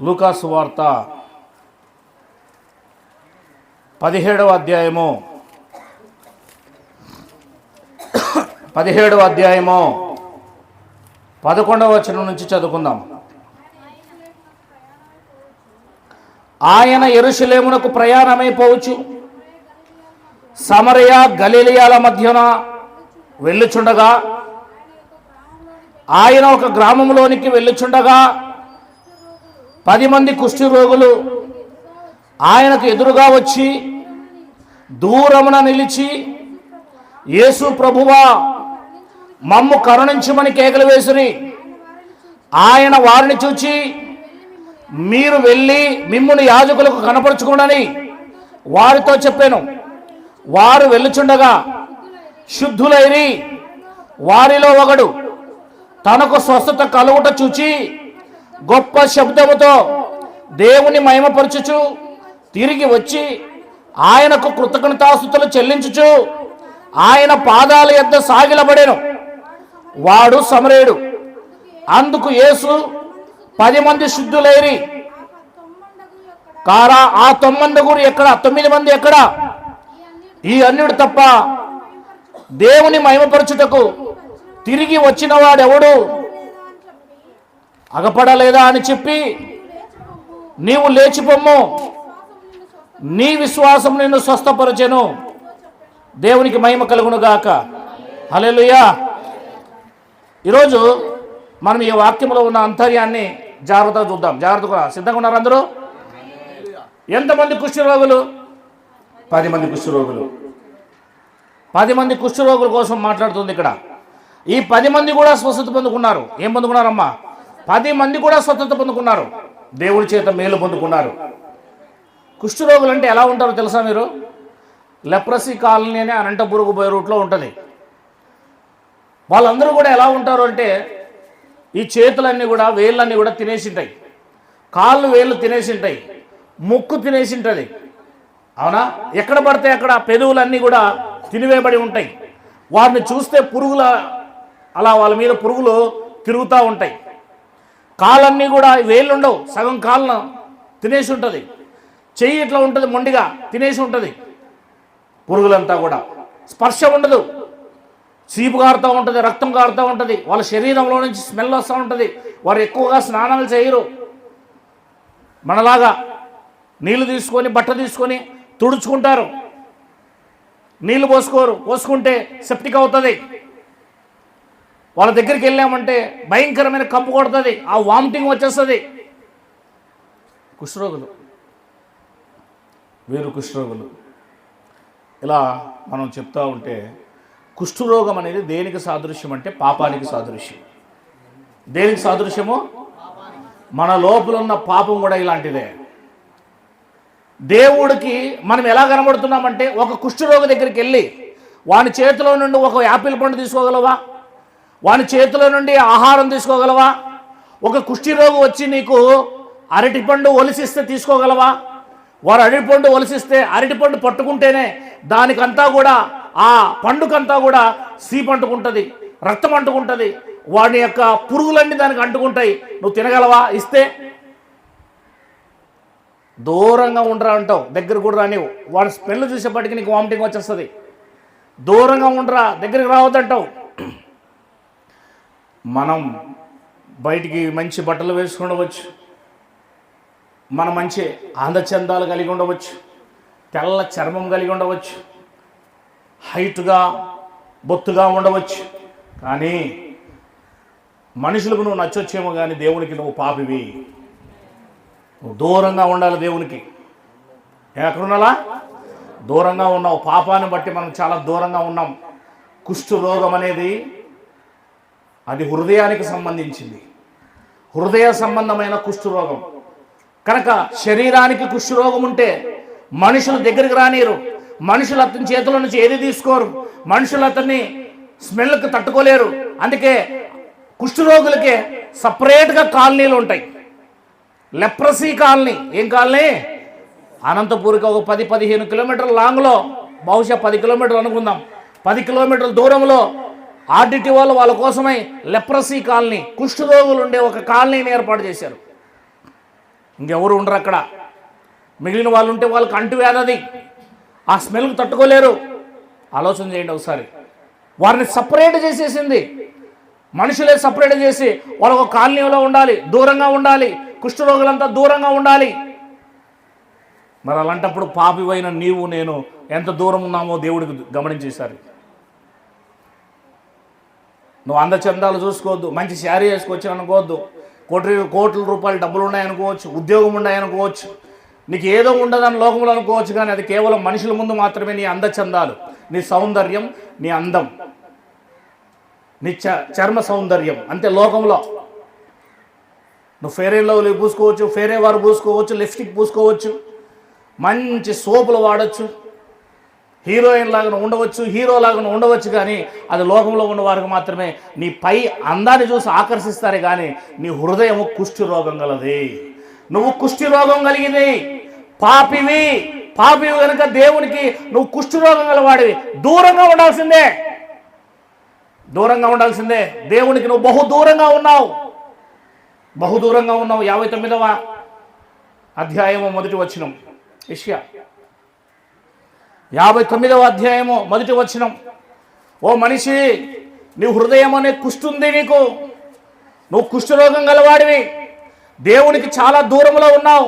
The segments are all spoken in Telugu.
లూకా సువార్త 17వ అధ్యాయము 11వ వచనం నుంచి చదువుకుందాం. ఆయన యెరూషలేమునకు ప్రయాణమైపోవచ్చు సమరయ గలిలయల మధ్యన వెళ్ళుచుండగా ఆయన ఒక గ్రామంలోనికి వెళ్ళుచుండగా 10 మంది కుష్ఠి రోగులు ఆయనకు ఎదురుగా వచ్చి దూరమున నిలిచి, యేసు ప్రభువా, మమ్ము కరుణించుమని కేకలు వేసిరి. ఆయన వారిని చూచి, మీరు వెళ్ళి మిమ్మును యాజకులకు కనపరుచుకోండి వారితో చెప్పాను. వారు వెళ్ళుచుండగా శుద్ధులైరి వారిలో ఒకడు తనకు స్వస్థత కలుగుట చూచి గొప్ప శబ్దముతో దేవుని మహిమపరచుచు తిరిగి వచ్చి ఆయనకు కృతజ్ఞతాస్తుతులు చెల్లించుచు ఆయన పాదాల యొద్ద సాగిలబడెను. వాడు సమరయుడు. అందుకు యేసు 10 మంది శుద్ధులైరి కారా, ఆ 9 ఎక్కడ? 9 మంది ఎక్కడ? ఈ అన్యుడు తప్ప దేవుని మహిమపరచుటకు తిరిగి వచ్చిన వాడెవడు అగపడలేదా అని చెప్పి, నీవు లేచిపోమ్ము, నీ విశ్వాసం నిన్ను స్వస్థపరచెను. దేవునికి మహిమ కలుగును గాక. హల్లెలూయా. ఈరోజు మనం ఈ వాక్యంలో ఉన్న అంతర్యాన్ని జాగ్రత్తగా చూద్దాం. జాగ్రత్తగా సిద్ధంగా ఉన్నారు అందరూ? ఎంతమంది కుష్ఠరోగులు? 10 మంది కుష్ఠరోగులు. 10 మంది కుష్ఠరోగుల కోసం మాట్లాడుతుంది ఇక్కడ. ఈ 10 మంది కూడా స్వస్థత పొందుకున్నారు. ఏం పొందుకున్నారమ్మా? 10 మంది కూడా స్వస్థత పొందుకున్నారు. దేవుడి చేత మేలు పొందుకున్నారు. కుష్ఠరోగులు అంటే ఎలా ఉంటారో తెలుసా మీరు? లెప్రసీ కాలనీ అని అనంతపురం పోయే రూట్లో ఉంటుంది. వాళ్ళందరూ కూడా ఎలా ఉంటారు అంటే, ఈ చేతులన్నీ కూడా వేళ్ళన్నీ కూడా తినేసి ఉంటాయి, కాళ్ళు వేళ్ళు తినేసి ఉంటాయి, ముక్కు తినేసి ఉంటుంది. అవునా? ఎక్కడ పడితే అక్కడ పెదవులన్నీ కూడా తినివేయబడి ఉంటాయి. వారిని చూస్తే పురుగుల అలా వాళ్ళ మీద పురుగులు తిరుగుతూ ఉంటాయి. కాళ్ళన్నీ కూడా వేళ్ళు ఉండవు, సగం కాళ్ళను తినేసి ఉంటుంది. చెయ్యి ఇట్లా ఉంటుంది, మొండిగా తినేసి ఉంటుంది. పురుగులంతా కూడా స్పర్శ ఉండదు, చీపు కారుతూ ఉంటుంది, రక్తం కారుతూ ఉంటుంది, వాళ్ళ శరీరంలో నుంచి స్మెల్ వస్తూ ఉంటుంది. వారు ఎక్కువగా స్నానాలు చేయరు. మనలాగా నీళ్లు తీసుకొని బట్ట తీసుకొని తుడుచుకుంటారు, నీళ్లు పోసుకోరు. పోసుకుంటే సెప్టిక్ అవుతుంది. వాళ్ళ దగ్గరికి వెళ్ళామంటే భయంకరమైన కంపు కొడుతుంది, ఆ వామిటింగ్ వచ్చేస్తుంది. కుష్ఠరోగులు, వీరు కుష్ఠరోగులు. ఇలా మనం చెప్తా ఉంటే కుష్ఠరోగం అనేది దేనికి సాదృశ్యం అంటే పాపానికి సాదృశ్యం. దేనికి సాదృశ్యము? మన లోపల ఉన్న పాపం కూడా ఇలాంటిదే. దేవుడికి మనం ఎలా కనబడుతున్నామంటే, ఒక కుష్ఠరోగి దగ్గరికి వెళ్ళి వాని చేతిలో నుండి ఒక యాపిల్ పండు తీసుకోగలవా? వాని చేతిలో నుండి ఆహారం తీసుకోగలవా? ఒక కుష్ఠరోగి వచ్చి నీకు అరటిపండు ఒలిసిస్తే తీసుకోగలవా? వారు అరటిపండు ఒలిసిస్తే అరటిపండు పట్టుకుంటేనే దానికంతా కూడా, ఆ పండుకంతా కూడా సీపు అంటుకుంటుంది, రక్తం అంటుకుంటుంది, వాడి యొక్క పురుగులన్నీ దానికి అంటుకుంటాయి. నువ్వు తినగలవా? ఇస్తే దూరంగా ఉండరా అంటావు, దగ్గర కూడా రానివ్వు. వాడి స్మెల్ చూసేపటికి నీకు వామిటింగ్ వచ్చేస్తుంది. దూరంగా ఉండరా, దగ్గరికి రావద్దంటావు. మనం బయటికి మంచి బట్టలు వేసుకుని ఉండవచ్చు, మనం మంచి అందచందాలు కలిగి ఉండవచ్చు, తెల్ల చర్మం కలిగి ఉండవచ్చు, హైట్గా బొత్తుగా ఉండవచ్చు. కానీ మనుషులకు నువ్వు నచ్చొచ్చేమో, కానీ దేవునికి నువ్వు పాపివి. నువ్వు దూరంగా ఉండాలి దేవునికి. ఎక్కడున్నాలా? దూరంగా ఉన్నావు. పాపాన్ని బట్టి మనం చాలా దూరంగా ఉన్నాం. కుష్ఠరోగం అనేది అది హృదయానికి సంబంధించింది, హృదయ సంబంధమైన కుష్ఠరోగం. కనుక శరీరానికి కుష్ఠరోగం ఉంటే మనుషులు దగ్గరికి రానియరు, మనుషులు అతని చేతుల నుంచి ఏది తీసుకోరు, మనుషులు అతన్ని స్మెల్కి తట్టుకోలేరు. అందుకే కుష్ఠరోగులకే సపరేట్గా కాలనీలు ఉంటాయి. Leprosy colony. ఏం కాలనీ? అనంతపూర్కి ఒక 10-15 కిలోమీటర్ల లాంగ్లో, బహుశా 10 కిలోమీటర్లు అనుకుందాం, 10 కిలోమీటర్ల దూరంలో ఆర్డిటి వాళ్ళ కోసమై లెప్రసీ కాలనీ, కుష్ఠరోగులు ఉండే ఒక కాలనీని ఏర్పాటు చేశారు. ఇంకెవరు ఉండరు అక్కడ. మిగిలిన వాళ్ళు ఉంటే వాళ్ళకి అంటువ్యాధి, అది ఆ స్మెల్కి తట్టుకోలేరు. ఆలోచన చేయండి ఒకసారి. వారిని సపరేట్ చేసేసింది, మనుషులే సపరేట్ చేసి వాళ్ళు ఒక కాలనీలో ఉండాలి, దూరంగా ఉండాలి, కుష్ఠరోగులంతా దూరంగా ఉండాలి. మరి అలాంటప్పుడు పాపివైన నీవు నేను ఎంత దూరం ఉన్నామో దేవుడికి గమనించేశారు. నువ్వు అందచందాలు చూసుకోవద్దు, మంచి శారీ వేసుకొచ్చి అనుకోవద్దు, కోట్ల రూపాయలు డబ్బులు ఉన్నాయనుకోవచ్చు, ఉద్యోగం ఉన్నాయనుకోవచ్చు, నీకు ఏదో ఉండదని లోకంలో అనుకోవచ్చు. కానీ అది కేవలం మనుషుల ముందు మాత్రమే నీ అందచందాలు, నీ సౌందర్యం, నీ అందం, నీ చర్మ సౌందర్యం అంతే. లోకంలో నువ్వు ఫెయిర్ అండ్ లవ్లీ పూసుకోవచ్చు, ఫెయిర్ వారు పూసుకోవచ్చు, లిప్స్టిక్ పూసుకోవచ్చు, మంచి సోపులు వాడచ్చు, హీరోయిన్ లాగా ఉండవచ్చు, హీరో లాగా ఉండవచ్చు. కానీ అది లోకంలో ఉన్న వారికి మాత్రమే నీ పై అందాన్ని చూసి ఆకర్షిస్తారే కానీ నీ హృదయము కుష్టి రోగం గలది. నువ్వు కుష్టి రోగం కలిగింది, పాపివి కనుక దేవునికి నువ్వు కుష్టి రోగం గలవాడివి. దూరంగా ఉండాల్సిందే, దూరంగా ఉండాల్సిందే. దేవునికి నువ్వు బహు దూరంగా ఉన్నావు. 59వ అధ్యాయము మొదటి వచనం. యెషయా 59వ అధ్యాయము మొదటి వచనం. ఓ మనిషి, నీ హృదయం అనే కుష్టుంది నీకు, నువ్వు కుష్ఠరోగం గలవాడివి, దేవునికి చాలా దూరంలో ఉన్నావు.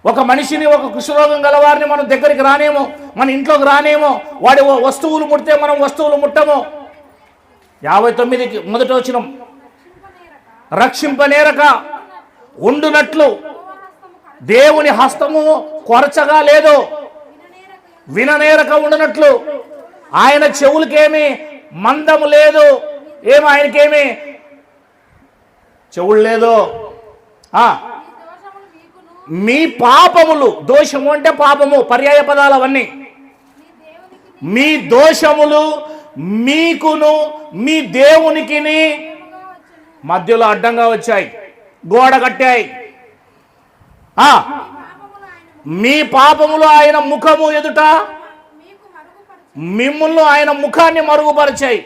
ఒక మనిషిని, ఒక కుష్ఠరోగం గలవారిని మనం దగ్గరికి రానేమో, మన ఇంట్లోకి రానేమో, వాడి వస్తువులు ముడితే మనం వస్తువులు ముట్టము. 59కి మొదటి వచనం. రక్షింపనేరక ఉండునట్లు దేవుని హస్తము కొరచగా లేదు, విననేరక ఉండునట్లు ఆయన చెవులకేమి మందము లేదు. ఆయనకేమి చెవులు లేదు. మీ పాపములు, దోషము అంటే పాపము, పర్యాయ పదాలు అవన్నీ. మీ దోషములు మీకును మీ దేవునికి మధ్యలో అడ్డంగా వచ్చాయి, గోడ కట్టాయి. మీ పాపములు ఆయన ముఖము ఎదుట మిమ్ములను ఆయన ముఖాన్ని మరుగుపరిచాయి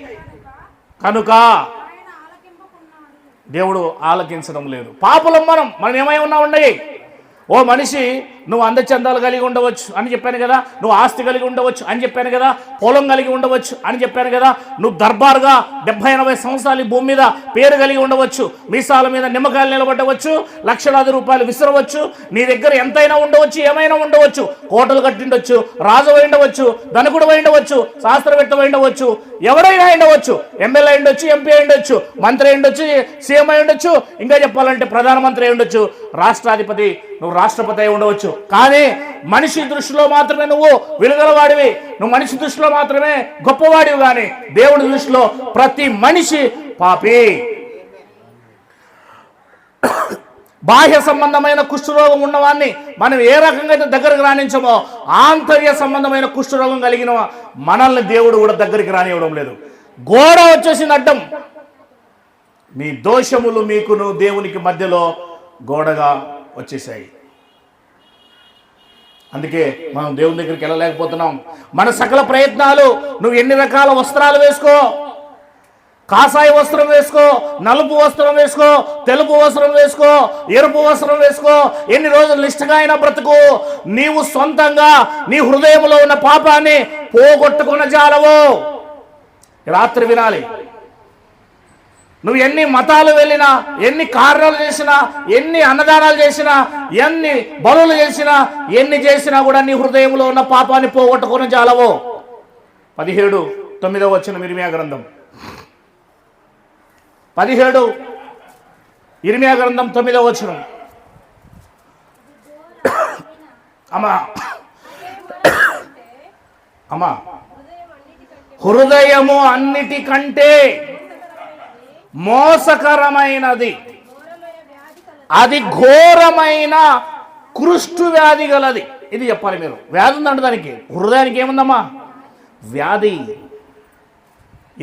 కనుక దేవుడు ఆలకించడం లేదు. పాపులం మనం ఏమై ఉన్నాయి. ఓ మనిషి, నువ్వు అందచందాలు కలిగి ఉండవచ్చు అని చెప్పాను కదా, నువ్వు ఆస్తి కలిగి ఉండవచ్చు అని చెప్పాను కదా, పొలం కలిగి ఉండవచ్చు అని చెప్పాను కదా, నువ్వు దర్బారుగా 70-80 సంవత్సరాలు భూమి మీద పేరు కలిగి ఉండవచ్చు, మీసాల మీద నిమ్మకాయలు నిలబడవచ్చు, లక్షలాది రూపాయలు విసరవచ్చు, నీ దగ్గర ఎంతైనా ఉండవచ్చు, ఏమైనా ఉండవచ్చు, కోటలు కట్టిండవచ్చు, రాజు ఉండవచ్చు, ధనకుడు ఉండవచ్చు, శాస్త్రవేత్త ఉండవచ్చు, ఎవరైనా ఉండవచ్చు, ఎమ్మెల్యే ఉండొచ్చు, ఎంపీ ఉండొచ్చు, మంత్రి ఉండొచ్చు, సీఎం ఉండొచ్చు, ఇంకా చెప్పాలంటే ప్రధానమంత్రి ఉండొచ్చు, రాష్ట్రాధిపతి, నువ్వు రాష్ట్రపతి అయి ఉండవచ్చు. కానీ మనిషి దృష్టిలో మాత్రమే నువ్వు వెలుగలవాడివి, నువ్వు మనిషి దృష్టిలో మాత్రమే గొప్పవాడివి. కానీ దేవుడి దృష్టిలో ప్రతి మనిషి పాపి. బాహ్య సంబంధమైన కుష్ఠరోగం ఉన్నవాన్ని మనం ఏ రకంగా అయితే దగ్గరకు రాణించమో, ఆంతర్య సంబంధమైన కుష్ఠరోగం కలిగిన మనల్ని దేవుడు కూడా దగ్గరికి రానివ్వడం లేదు. గోడ వచ్చేసింది అడ్డం. మీ దోషములు మీకును దేవునికి మధ్యలో గోడగా వచ్చేసాయి. అందుకే మనం దేవుని దగ్గరికి వెళ్ళలేకపోతున్నాం. మన సకల ప్రయత్నాలు, నువ్వు ఎన్ని రకాల వస్త్రాలు వేసుకో, కాషాయ వస్త్రం వేసుకో, నలుపు వస్త్రం వేసుకో, తెలుపు వస్త్రం వేసుకో, ఎరుపు వస్త్రం వేసుకో, ఎన్ని రోజులు నిష్ఠగా అయినా బ్రతుకు, నీవు సొంతంగా నీ హృదయంలో ఉన్న పాపాన్ని పోగొట్టుకున్న జాలవు. రాత్రి వినాలి. నువ్వు ఎన్ని మతాలు వెళ్ళినా, ఎన్ని కార్యాలు చేసినా, ఎన్ని అన్నదానాలు చేసినా, ఎన్ని బలులు చేసినా, ఎన్ని చేసినా కూడా నీ హృదయంలో ఉన్న పాపాన్ని పోగొట్టుకుని జాలవు. 17:9 వచనం ఇర్మియా గ్రంథం. 17 ఇర్మియా గ్రంథం 9వ వచనం. అమ్మా, హృదయము అన్నిటికంటే మోసకరమైనది, అది ఘోరమైన కుష్టు వ్యాధి గలది. ఇది చెప్పాలి మీరు. వ్యాధి ఉందంట దానికి. హృదయానికి ఏముందమ్మా? వ్యాధి.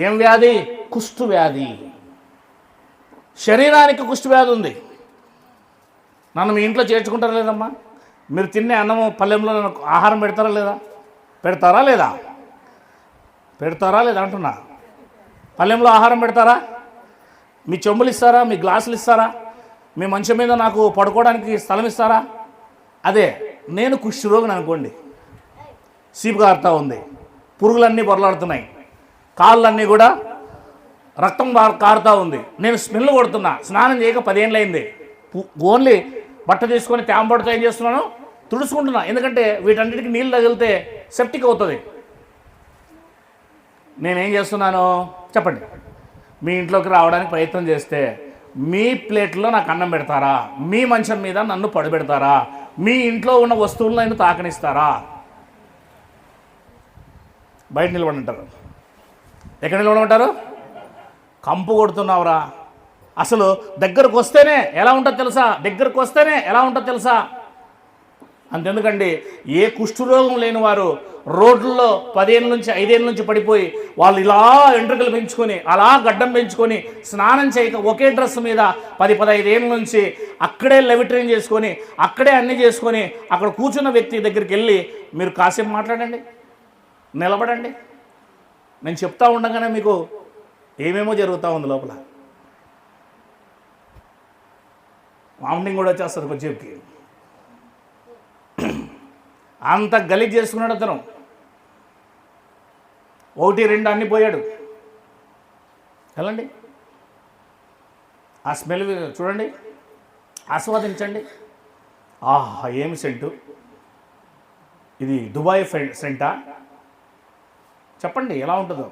ఏం వ్యాధి? కుష్టు వ్యాధి. శరీరానికి కుష్టు వ్యాధి ఉంది. నన్ను మీ ఇంట్లో చేర్చుకుంటారా లేదమ్మా? మీరు తినే అన్నము పల్లెంలో ఆహారం పెడతారా లేదా? పెడతారా లేదా? పెడతారా లేదా అంటున్నా. పల్లెంలో ఆహారం పెడతారా? మీ చెంబులు ఇస్తారా? మీ గ్లాసులు ఇస్తారా? మీ మంచం మీద నాకు పడుకోవడానికి స్థలం ఇస్తారా? అదే నేను కుష్ఠరోగిని అనుకోండి, సీపు కారుతూ ఉంది, పురుగులన్నీ పొరలాడుతున్నాయి, కాళ్ళన్నీ కూడా రక్తం కారుతూ ఉంది, నేను స్మెల్ కొడుతున్నా, స్నానం చేయక 10 ఏళ్ళు అయింది, ఓన్లీ బట్ట తీసుకొని తేంబడితో ఏం చేస్తున్నాను, తుడుచుకుంటున్నా, ఎందుకంటే వీటన్నిటికీ నీళ్ళు తగిలితే సెప్టిక్ అవుతుంది. నేనేం చేస్తున్నాను చెప్పండి? మీ ఇంట్లోకి రావడానికి ప్రయత్నం చేస్తే మీ ప్లేట్లో నాకు అన్నం పెడతారా? మీ మంచం మీద నన్ను పడుపెడతారా? మీ ఇంట్లో ఉన్న వస్తువులను నేను తాకనిస్తారా? బయట నిలబడంటారు. ఎక్కడ నిలబడమంటారు? కంపు కొడుతున్నావురా. అసలు దగ్గరకు వస్తేనే ఎలా ఉంటుందో తెలుసా? అంతెందుకండి, ఏ కుష్ఠరోగం లేని వారు రోడ్లలో 10 ఏళ్ళ నుంచి 5 ఏళ్ళ నుంచి పడిపోయి వాళ్ళు ఇలా వెంట్రుకలు పెంచుకొని అలా గడ్డం పెంచుకొని స్నానం చేయక ఒకే డ్రెస్ మీద 10-15 ఏళ్ళ నుంచి అక్కడే లెవిట్రైన్ చేసుకొని అక్కడే అన్నీ చేసుకొని అక్కడ కూర్చున్న వ్యక్తి దగ్గరికి వెళ్ళి మీరు కాసేపు మాట్లాడండి, నిలబడండి, నేను చెప్తా ఉండగానే మీకు ఏమేమో జరుగుతూ ఉంది లోపల. వామిటింగ్ కూడా వచ్చేస్తుంది కొద్దిసేపుకి. అంత గలీజ్ చేసుకున్నాడు అతను. 1-2 అన్నీ పోయాడు. వెళ్ళండి, ఆ స్మెల్ చూడండి, ఆస్వాదించండి. ఆహా, ఏమి సెంటు ఇది! దుబాయ్ సెంటా? చెప్పండి ఎలా ఉంటుందో.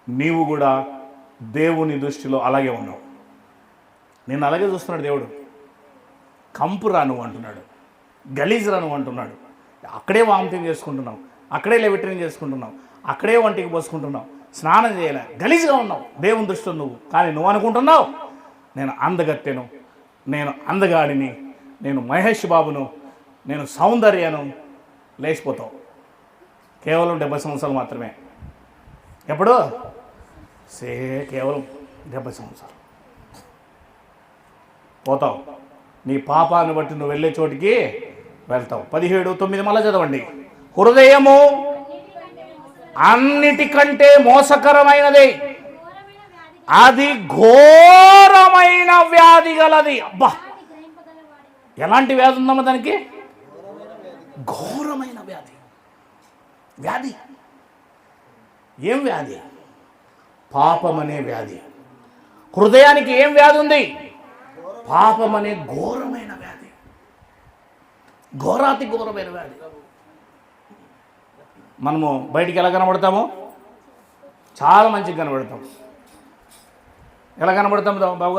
నీవు కూడా దేవుని దృష్టిలో అలాగే ఉన్నావు. నేను అలాగే చూస్తున్నాడు దేవుడు. కంపు రాను అంటున్నాడు, గలీజ్ రాను అంటున్నాడు. అక్కడే వామిటింగ్ చేసుకుంటున్నావు, అక్కడే లెవిట్రిన్ చేసుకుంటున్నావు, అక్కడే వంటికి పోసుకుంటున్నావు, స్నానం చేయలే, గలీజ్గా ఉన్నావు దేవుని దృష్టిలో నువ్వు. కానీ నువ్వు అనుకుంటున్నావు నేను అందగత్తెను, నేను అందగాడిని, నేను మహేష్ బాబును, నేను సౌందర్యను. లేచిపోతావు. కేవలం 70 సంవత్సరాలు మాత్రమే. ఎప్పుడు? కేవలం 70 సంవత్సరాలు పోతావు. నీ పాపాన్ని బట్టి నువ్వు వెళ్ళే చోటికి వెళ్తావు. 17:9 మళ్ళీ చదవండి. హృదయము అన్నిటికంటే మోసకరమైనది, అది ఘోరమైన వ్యాధి గలది. అబ్బా, ఎలాంటి వ్యాధి ఉందమ్మా దానికి? ఘోరమైన వ్యాధి. వ్యాధి ఏం వ్యాధి? పాపం అనే వ్యాధి. హృదయానికి ఏం వ్యాధి ఉంది? పాపం అనే ఘోరమైన వ్యాధి, ఘోరాతి ఘోరమైన వ్యాధి. మనము బయటికి ఎలా కనబడతాము? చాలా మంచిగా కనబడతాం. ఎలా కనబడతాం బాబు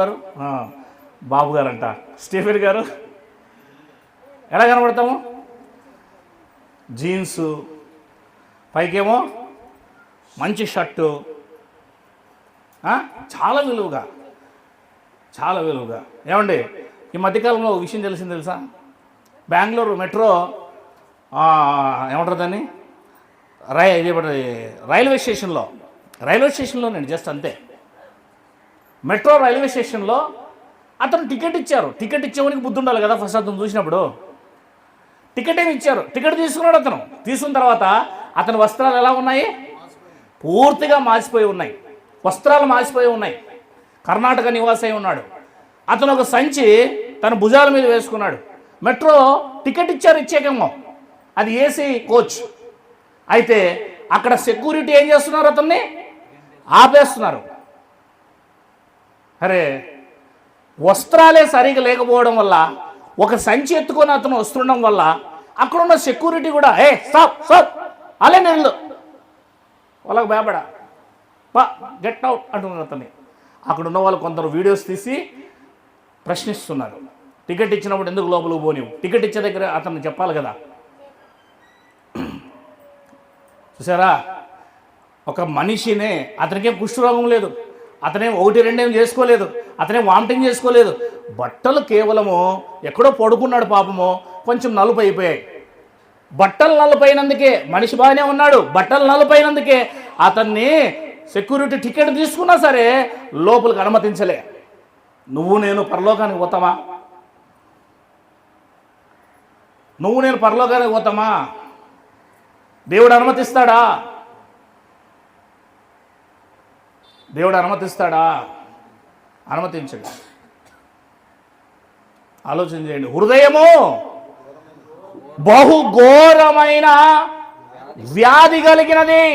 గారు అంట, స్టీఫెన్ గారు ఎలా కనబడతాము? జీన్సు, పైకేమో మంచి షర్టు, చాలా విలువగా. ఏమండి, ఈ మధ్యకాలంలో ఒక విషయం తెలిసింది తెలుసా? బెంగళూరు మెట్రో ఏమంటారు దాన్ని, రైల్వే స్టేషన్లో నేను జస్ట్ అంతే, మెట్రో రైల్వే స్టేషన్లో అతను టికెట్ ఇచ్చారు. టికెట్ ఇచ్చేవానికి బుద్ధి ఉండాలి కదా. ఫస్ట్ అతను చూసినప్పుడు టికెట్ ఏమి ఇచ్చారు, టికెట్ తీసుకున్నాడు. అతను తీసుకున్న తర్వాత అతని వస్త్రాలు ఎలా ఉన్నాయి? పూర్తిగా మాసిపోయి ఉన్నాయి. వస్త్రాలు మాసిపోయి ఉన్నాయి. కర్ణాటక నివాసి అయి ఉన్నాడు. అతను ఒక సంచి తన భుజాల మీద వేసుకున్నాడు. మెట్రో టికెట్ ఇచ్చాకేమో, అది ఏసీ కోచ్. అయితే అక్కడ సెక్యూరిటీ ఏం చేస్తున్నారు? అతన్ని ఆపేస్తున్నారు. అరే, వస్త్రాలే సరిగా లేకపోవడం వల్ల, ఒక సంచి ఎత్తుకొని అతను వస్తుండడం వల్ల అక్కడున్న సెక్యూరిటీ కూడా స్టాప్ అలే నేను వాళ్ళకు భయపడా గెట్ అవుట్ అంటున్నారు అతన్ని. అక్కడ ఉన్న వాళ్ళు కొందరు వీడియోస్ తీసి ప్రశ్నిస్తున్నారు. టికెట్ ఇచ్చినప్పుడు ఎందుకు లోపలికి పోనివు? టికెట్ ఇచ్చే దగ్గర అతను చెప్పాలి కదా. చూసారా, ఒక మనిషినే, అతనికేం కుష్ఠరోగం లేదు, అతనేం 1-2 ఏం చేసుకోలేదు, అతనేం వామిటింగ్ చేసుకోలేదు. బట్టలు కేవలము ఎక్కడో పడుకున్నాడు పాపము, కొంచెం నలుపు అయిపోయాయి. బట్టలు నలుపైనందుకే, మనిషి బాగానే ఉన్నాడు, బట్టలు నలుపైనందుకే అతన్ని సెక్యూరిటీ టికెట్ తీసుకున్నా సరే లోపలికి అనుమతించలే. నువ్వు నేను పరలోకానికి పోతామా? దేవుడు అనుమతిస్తాడా? అనుమతించడు. ఆలోచన చేయండి. హృదయము బహుఘోరమైన వ్యాధి కలిగినది,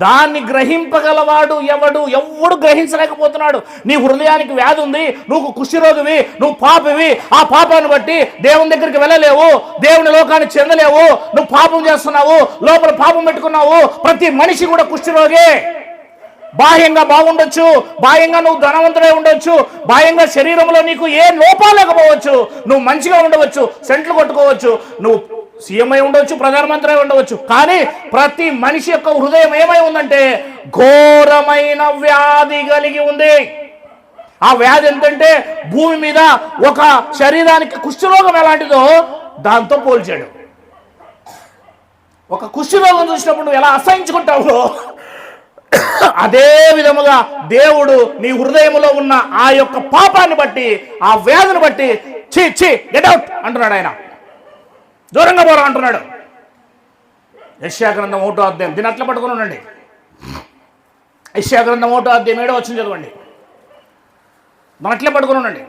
దాన్ని గ్రహింపగలవాడు ఎవడు గ్రహించలేకపోతున్నాడు. నీ హృదయానికి వ్యాధి ఉంది, నువ్వు కుష్ఠరోగివి, నువ్వు పాపివి, ఆ పాపాన్ని బట్టి దేవుని దగ్గరికి వెళ్ళలేవు, దేవుని లోకానికి చెందలేవు, నువ్వు పాపం చేస్తున్నావు, లోపల పాపం పెట్టుకున్నావు. ప్రతి మనిషి కూడా కుష్ఠరోగి. బాహ్యంగా బాగుండొచ్చు, బాహ్యంగా నువ్వు ధనవంతుడై ఉండొచ్చు, బాహ్యంగా శరీరంలో నీకు ఏ లోపాలు లేకపోవచ్చు, నువ్వు మంచిగా ఉండవచ్చు, సెంట్లు కొట్టుకోవచ్చు, నువ్వు సీఎం అయి ఉండవచ్చు, ప్రధానమంత్రి అయి ఉండవచ్చు, కానీ ప్రతి మనిషి యొక్క హృదయం ఏమై ఉందంటే ఘోరమైన వ్యాధి కలిగి ఉంది. ఆ వ్యాధి ఏంటంటే భూమి మీద ఒక శరీరానికి కుష్ఠరోగం ఎలాంటిదో దాంతో పోల్చాడు. ఒక కుష్ఠరోగం చూసినప్పుడు నువ్వు ఎలా అసహించుకుంటావో అదే విధముగా దేవుడు నీ హృదయంలో ఉన్న ఆ యొక్క పాపాన్ని బట్టి, ఆ వ్యాధిని బట్టి ఛీ గెట్ అవుట్ అంటున్నాడు. ఆయన దూరంగా పోరా అంటున్నాడు. యెషయా గ్రంథం 1వ అధ్యాయం, దీన్ని అట్లా పట్టుకుని ఉండండి. యెషయా గ్రంథం 1వ అధ్యాయం 7వ వచనం చదవండి. దాన్ని అట్లే పట్టుకుని ఉండండి.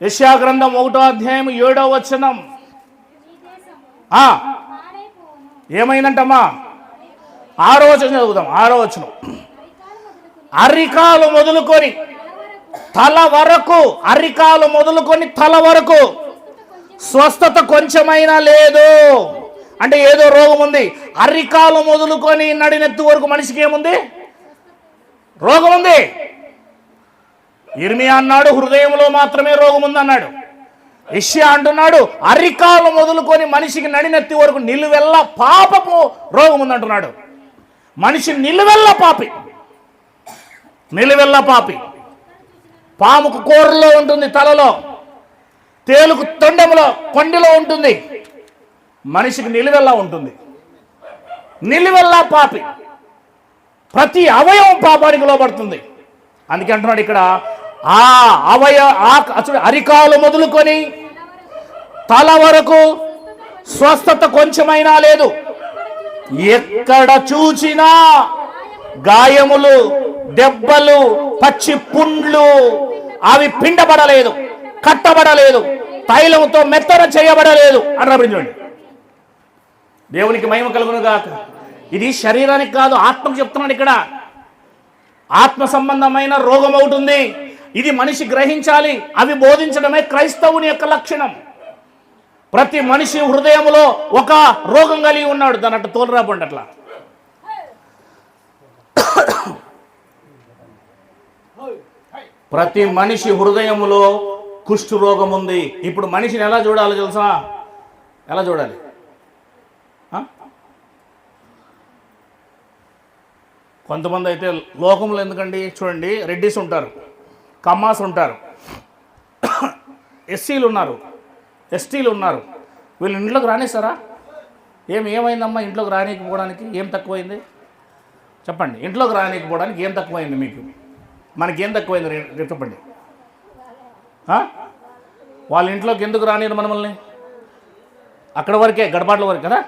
యెషయా గ్రంథం 1వ అధ్యాయం 7వ వచనం. ఏమైందంటమ్మా? 6వ వచనం చదువుదాం. 6వ వచనం. అరికాలు మొదలుకొని తల వరకు, అరికాలు మొదలుకొని తల వరకు స్వస్థత కొంచెమైనా లేదు. అంటే ఏదో రోగం ఉంది. అరికాలు మొదలుకొని నడినెత్తు వరకు మనిషికి ఏముంది? రోగం ఉంది. ఇర్మియా అన్నాడు హృదయంలో మాత్రమే రోగం ఉంది అన్నాడు. యెషయా అంటున్నాడు అరికాలు మొదలుకొని మనిషికి నడినెత్తి వరకు నిలువెల్ల పాపపు రోగం ఉందంటున్నాడు. మనిషి నిలువెల్ల పాపి, నిలువెల్ల పాపి. పాముకు కూరలో ఉంటుంది, తలలో, తేలుకు తొండెములో కొండిలో ఉంటుంది, మనిషికి నిలువెల్లా ఉంటుంది. నిలువెల్లా పాపి, ప్రతి అవయవం పాపానికి లోబడుతుంది. అందుకే అంటున్నాడు ఇక్కడ అరికాలు మొదలుకొని తల వరకు స్వస్థత కొంచెమైనా లేదు. ఎక్కడ చూచినా గాయములు, దెబ్బలు, పచ్చి పుండ్లు, అవి పిండబడలేదు, కట్టబడలేదు, తైలంతో మెత్తన చేయబడలేదు అంటారు. దేవునికి మహిమ కలుగును గాక. ఇది శరీరానికి కాదు, ఆత్మకు చెప్తున్నాడు ఇక్కడ. ఆత్మ సంబంధమైన రోగం అవుతుంది. ఇది మనిషి గ్రహించాలి. అవి బోధించడమే క్రైస్తవుని యొక్క లక్షణం. ప్రతి మనిషి హృదయంలో ఒక రోగం కలిగి ఉన్నాడు. దాని అట్లా తోలురాబండి. అట్లా ప్రతి మనిషి హృదయంలో కుష్ఠు రోగం ఉంది. ఇప్పుడు మనిషిని ఎలా చూడాలో తెలుసా? ఎలా చూడాలి? కొంతమంది అయితే లోకంలో ఎందుకండి చూడండి, రెడ్డిస్ ఉంటారు, కమ్మాస్ ఉంటారు, ఎస్సీలు ఉన్నారు, ఎస్టీలు ఉన్నారు. వీళ్ళు ఇంట్లోకి రానిస్తారా? ఏమైందమ్మా ఇంట్లోకి రానికపోవడానికి? ఏం తక్కువైంది చెప్పండి. ఇంట్లోకి రానికపోవడానికి ఏం తక్కువైంది మీకు? మనకేం తక్కువైంది చెప్పండి. వాళ్ళ ఇంట్లోకి ఎందుకు రానిరు మనల్ని? అక్కడ వరకే, గడపాట్ల వరకు కదా.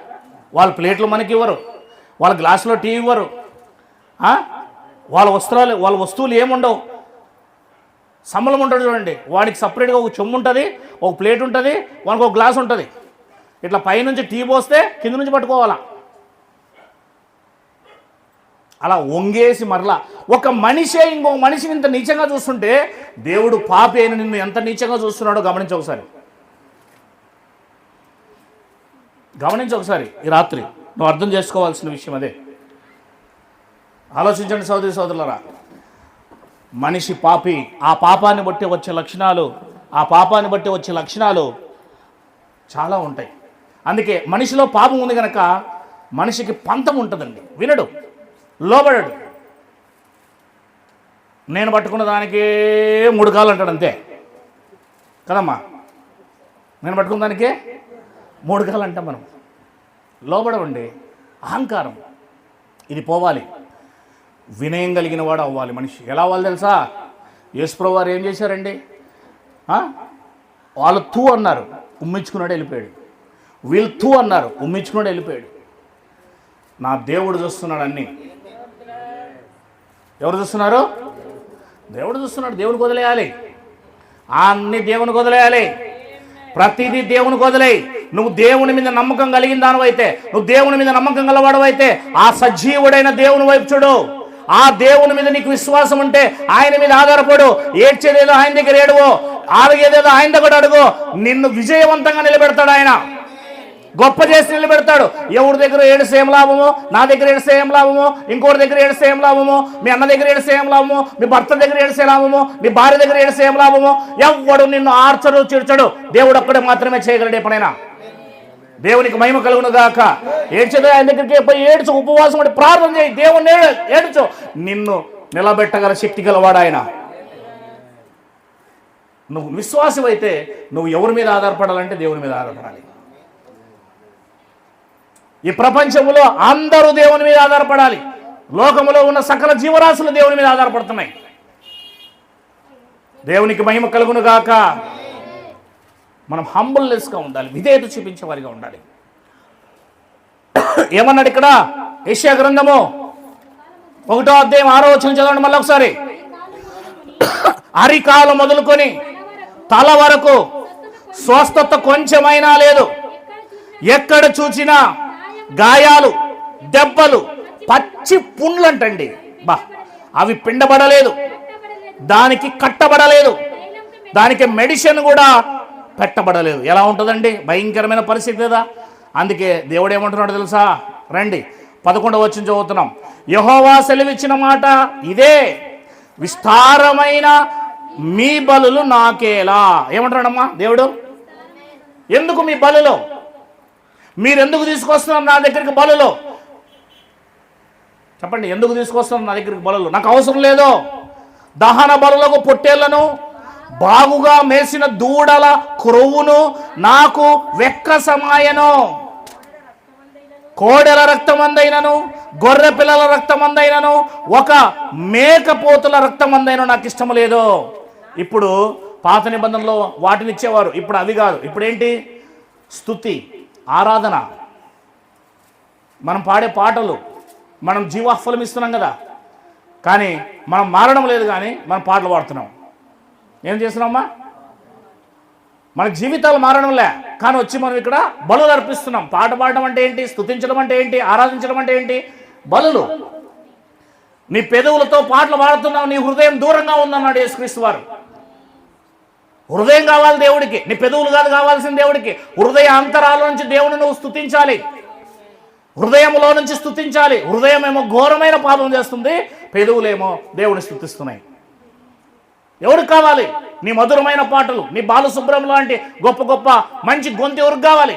వాళ్ళ ప్లేట్లు మనకి ఇవ్వరు, వాళ్ళ గ్లాసులో టీ ఇవ్వరు, వాళ్ళ వస్తువులు ఏముండవు. సంబలం ఉంటుంది చూడండి, వాడికి సపరేట్గా ఒక చెమ్ము ఉంటుంది, ఒక ప్లేట్ ఉంటుంది, వానికి ఒక గ్లాస్ ఉంటుంది. ఇట్లా పైనుంచి టీ పోస్తే కింద నుంచి పట్టుకోవాలా. అలా వంగేసి మరలా ఒక మనిషే ఇంకొక మనిషిని ఇంత నీచంగా చూస్తుంటే దేవుడు పాపి అయిన నిన్ను ఎంత నీచంగా చూస్తున్నాడో గమనించి ఒకసారి. ఈ రాత్రి నువ్వు అర్థం చేసుకోవాల్సిన విషయం అదే. ఆలోచించండి సోదరి సోదరులారా. మనిషి పాపి. ఆ పాపాన్ని బట్టి వచ్చే లక్షణాలు చాలా ఉంటాయి. అందుకే మనిషిలో పాపం ఉంది కనుక మనిషికి పంతం ఉంటుందండి. వినడు, లోబడడు. నేను పట్టుకున్న దానికే 3 కాళ్ళు అంటాడు, అంతే కదమ్మా. నేను పట్టుకున్న దానికే 3 కాళ్ళు అంటాం మనం. లోబడవండి. అహంకారం ఇది పోవాలి. వినయం కలిగిన వాడు అవ్వాలి మనిషి. ఎలా అవ్వాలి తెలుసా? యేసుప్రభువు వారు ఏం చేశారండి? వాళ్ళు తూ అన్నారు, ఉమ్మించుకున్నాడు, వెళ్ళిపోయాడు. వీళ్ళు తూ అన్నారు, ఉమ్మించుకున్నాడు, వెళ్ళిపోయాడు. నా దేవుడు చూస్తున్నాడు అన్నీ. ఎవరు చూస్తున్నారు? దేవుడు చూస్తున్నాడు. దేవునికి వదిలేయాలి, అన్ని దేవునికి వదిలేయాలి. ప్రతిదీ దేవునికి వదిలేయి. నువ్వు దేవుని మీద నమ్మకం కలిగిన దానివైతే, నువ్వు దేవుని మీద నమ్మకం గలవాడవైతే ఆ సజీవుడైన దేవుని వైపు చూడు. ఆ దేవుని మీద నీకు విశ్వాసం ఉంటే ఆయన మీద ఆధారపడు. ఏడ్చేదేదో ఆయన దగ్గర ఏడువో, ఆడగేదేదో ఆయన దగ్గర అడుగు. నిన్ను విజయవంతంగా నిలబెడతాడు ఆయన, గొప్ప చేసి నిలబెడతాడు. ఎవరి దగ్గర ఏడిస్తే ఏం లాభము? నా దగ్గర ఏడిస్తే ఏం లాభము? ఇంకోటి దగ్గర ఏడిస్తే ఏం లాభము? మీ అన్న దగ్గర ఏడిస్తే ఏం లాభము? మీ భర్త దగ్గర ఏడిస్తే లాభము? మీ భార్య దగ్గర ఏడిస్తే ఏం లాభము? ఎవ్వడు నిన్ను ఆర్చడు, చిడ్చడు. దేవుడు ఒక్కడే మాత్రమే చేయగలడు ఎప్పుడైనా. దేవునికి మహిమ కలుగును గాక. ఏడ్చేదో ఆయన దగ్గరికి పోయి ఏడ్చు, ఉపవాసం పడి ప్రార్థన చేయి, దేవుని ఏడ్చు. నిన్ను నిలబెట్టగల శక్తి గలవాడు ఆయన. నువ్వు విశ్వాసం అయితే నువ్వు ఎవరి మీద ఆధారపడాలంటే దేవుని మీద ఆధారపడాలి. ఈ ప్రపంచంలో అందరూ దేవుని మీద ఆధారపడాలి. లోకములో ఉన్న సకల జీవరాశులు దేవుని మీద ఆధారపడుతున్నాయి. దేవునికి మహిమ కలుగును గాక. మనం హంబుల్నెస్గా ఉండాలి, విధేయత చూపించే వారిగా ఉండాలి. ఏమన్నాడు ఇక్కడ? యెషయా గ్రంథము 1వ అధ్యాయం 6వ వచనం చదవండి మళ్ళీ ఒకసారి. అరికాలు మొదలుకొని తల వరకు స్వస్థత కొంచెమైనా లేదు. ఎక్కడ చూచినా గాయాలు, దెబ్బలు, పచ్చి పుండ్లు అంటండి. బా, అవి పిండబడలేదు, దానికి కట్టబడలేదు, దానికి మెడిసిన్ కూడా పెట్టబడలేదు. ఎలా ఉంటుందండి? భయంకరమైన పరిస్థితి కదా. అందుకే దేవుడు ఏమంటున్నాడు తెలుసా? రండి 11వ వచనం చదువుతున్నాం. యెహోవా సెలవిచ్చిన మాట ఇదే, విస్తారమైన మీ బలులు నాకేలా. ఏమంటున్నాడమ్మా దేవుడు? ఎందుకు మీ బలులో? మీరెందుకు తీసుకొస్తున్నారు నా దగ్గరికి బలులో? చెప్పండి, ఎందుకు తీసుకొస్తున్నారు నా దగ్గరికి బలులు? నాకు అవసరం లేదు. దహన బలులకు పొట్టేళ్లను, బాగుగా మేసిన దూడల క్రొవ్వును నాకు వెక్క సమాయను. కోడెల రక్తమందైనను, గొర్రె పిల్లల రక్తమందైనను, ఒక మేకపోతుల రక్తమందైనను నాకు ఇష్టం లేదు. ఇప్పుడు పాత నిబంధనలో వాటిని ఇచ్చేవారు, ఇప్పుడు అవి కాదు. ఇప్పుడు ఏంటి? స్తుతి, ఆరాధన, మనం పాడే పాటలు, మనం జీవాహ్ఫలం ఇస్తున్నాం కదా. కానీ మనం మారడం లేదు, కానీ మనం పాటలు పాడుతున్నాం. ఏం చేస్తున్నామమ్మా? మన జీవితాలు మారడంలే, కానీ వచ్చి మనం ఇక్కడ బలులు అర్పిస్తున్నాం. పాట పాడడం అంటే ఏంటి? స్తుతించడం అంటే ఏంటి? ఆరాధించడం అంటే ఏంటి? బలులు. నీ పెదవులతో పాటలు పాడుతున్నావు, నీ హృదయం దూరంగా ఉందన్నాడు యేసుక్రీస్తు వారు. హృదయం కావాలి దేవుడికి, నీ పెదవులు కాదు కావాల్సిన దేవుడికి. హృదయ అంతరాల నుంచి దేవుని నువ్వు స్తుతించాలి, హృదయంలో నుంచి స్తుతించాలి. హృదయం ఏమో ఘోరమైన పాపం చేస్తుంది, పెదవులేమో దేవుని స్తుతిస్తున్నాయి. ఎవరికి కావాలి? నీ మధురమైన పాటలు, నీ బాలసుబ్రహ్మణ్యం లాంటి గొప్ప గొప్ప మంచి గొంతు ఎవరికి కావాలి?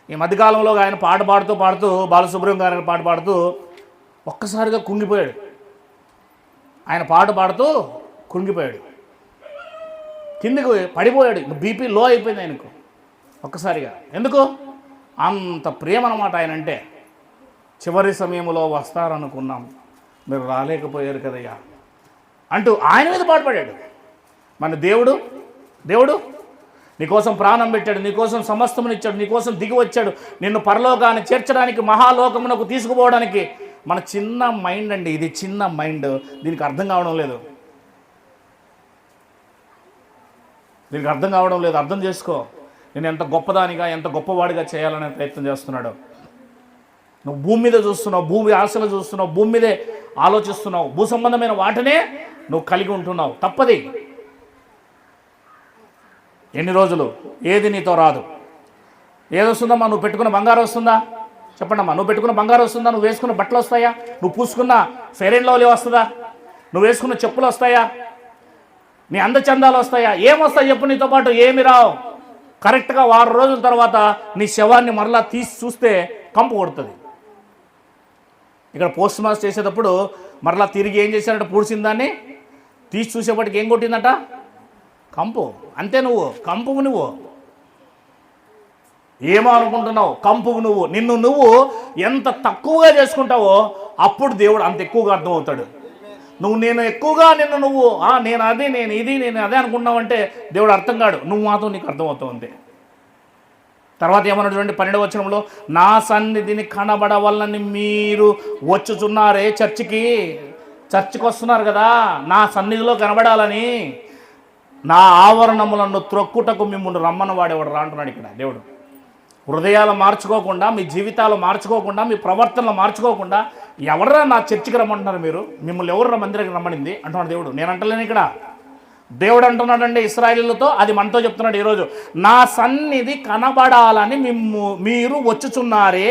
ఈ మధ్యకాలంలో ఆయన పాట పాడుతూ బాలసుబ్రహ్మణ్యం గారి పాట పాడుతూ ఒక్కసారిగా కుంగిపోయాడు. ఆయన పాట పాడుతూ కుంగిపోయాడు, కిందికి పడిపోయాడు. బీపీ లో అయిపోయింది ఆయనకు ఒక్కసారిగా. ఎందుకు? అంత ప్రేమ అన్నమాట ఆయన అంటే. చివరి సమయంలో వస్తారనుకున్నాం, మీరు రాలేకపోయారు కదయ్యా అంటూ ఆయన మీద పాటుపడాడు. మన దేవుడు నీకోసం ప్రాణం పెట్టాడు, నీకోసం సమస్తమునిచ్చాడు, నీకోసం దిగి వచ్చాడు, నిన్ను పరలోకాన్ని చేర్చడానికి, మహాలోకమునకు తీసుకుపోవడానికి. మన చిన్న మైండ్ అండి ఇది, చిన్న మైండ్, దీనికి అర్థం కావడం లేదు. దీనికి అర్థం కావడం లేదు. అర్థం చేసుకో, నేను ఎంత గొప్పదానిగా, ఎంత గొప్పవాడిగా చేయాలనే ప్రయత్నం చేస్తున్నాడు. నువ్వు భూమి మీద చూస్తున్నావు, భూమి ఆశలు చూస్తున్నావు, భూమి మీదే ఆలోచిస్తున్నావు, భూ సంబంధమైన వాటినే నువ్వు కలిగి ఉంటున్నావు. తప్పది. ఎన్ని రోజులు ఏది నీతో రాదు. ఏదొస్తుందమ్మా? నువ్వు పెట్టుకున్న బంగారం వస్తుందా? చెప్పండి అమ్మా, నువ్వు పెట్టుకున్న బంగారం వస్తుందా? నువ్వు వేసుకున్న బట్టలు వస్తాయా? నువ్వు పూసుకున్న ఫెయిర్ అండ్ లవ్లీ వస్తుందా? నువ్వు వేసుకున్న చెప్పులు వస్తాయా? నీ అందచందాలు వస్తాయా? ఏమొస్తాయి చెప్పు? నీతో పాటు ఏమి రావు. కరెక్ట్గా 6 రోజుల తర్వాత నీ శవాన్ని మరలా తీసి చూస్తే కంపు కొడుతుంది. ఇక్కడ పోస్ట్ మాస్టర్ చేసేటప్పుడు మరలా తిరిగి ఏం చేశాడంటే, పూడ్చిన దాన్ని తీసి చూసేపటికి ఏం కొట్టిందట? కంపు. అంతే, నువ్వు కంపువు. నువ్వు ఏమో అనుకుంటున్నావు? కంపువు నువ్వు. నిన్ను నువ్వు ఎంత తక్కువగా చేసుకుంటావో అప్పుడు దేవుడు అంత ఎక్కువగా అర్థమవుతాడు. నేను ఎక్కువగా నువ్వు నేను అది, నేను ఇది, నేను అదే అనుకున్నావు అంటే దేవుడు అర్థం కాడు. నువ్వు మాత్రం నీకు అర్థమవుతావు అంతే. తర్వాత ఏమన్నాడు చూడండి 12వ వచనంలో, నా సన్నిధిని కనబడవల్లని మీరు వచ్చుచున్నారే చర్చికి. చర్చికి వస్తున్నారు కదా నా సన్నిధిలో కనబడాలని, నా ఆవరణములను త్రొక్కుటకు మిమ్మల్ని రమ్మని వాడేవాడు రా అంటున్నాడు ఇక్కడ దేవుడు. హృదయాలు మార్చుకోకుండా, మీ జీవితాలు మార్చుకోకుండా, మీ ప్రవర్తనలు మార్చుకోకుండా ఎవరా నా చర్చికి రమ్మంటున్నారు మీరు? మిమ్మల్ని ఎవరు మందిరానికి రమ్మనింది అంటున్నాడు దేవుడు. నేను అంటలేను ఇక్కడ, దేవుడు అంటున్నాడండి ఇశ్రాయేలుతో. అది మనతో చెప్తున్నాడు ఈరోజు. నా సన్నిధి కనబడాలని మీరు వచ్చుచున్నారే,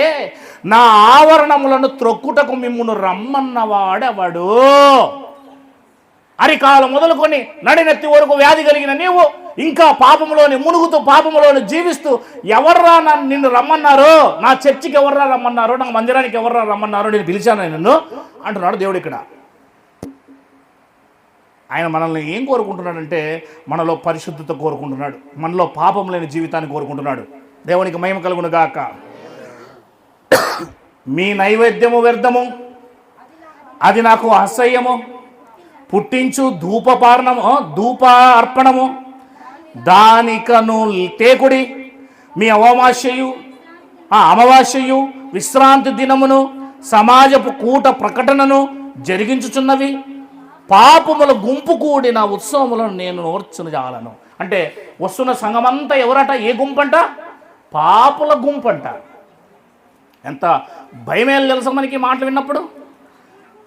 నా ఆవరణములను త్రొక్కుటకు మిమ్మును రమ్మన్నవాడెవడు? అరికాలు మొదలుకొని నడినెత్తి వరకు వ్యాధి కలిగిన నీవు ఇంకా పాపములోని మునుగుతూ పాపములోని జీవిస్తూ ఎవర్రా నిన్ను రమ్మన్నారో? నా చర్చికి ఎవర్రా రమ్మన్నారో? నా మందిరానికి ఎవర్రా రమ్మన్నారో? నేను పిలిచాను నిన్ను అంటున్నాడు దేవుడు ఇక్కడ. ఆయన మనల్ని ఏం కోరుకుంటున్నాడంటే మనలో పరిశుద్ధత కోరుకుంటున్నాడు, మనలో పాపం లేని జీవితాన్ని కోరుకుంటున్నాడు. దేవునికి మహిమ కలుగును గాక. మీ నైవేద్యము వ్యర్థము, అది నాకు అసహ్యము. పుట్టించు ధూప అర్పణము దానికను తేకుడి. మీ అమావాస్యయు విశ్రాంతి దినమును సమాజపు కూట ప్రకటనను జరిగించుచున్నవి. పాపముల గుంపు కూడిన ఉత్సవములను నేను నోర్చును జాలను. అంటే వస్తున్న సంఘమంతా ఎవరట? ఏ గుంపంట? పాపుల గుంపంట. ఎంత భయమేలు తెలుసా మనకి మాటలు విన్నప్పుడు.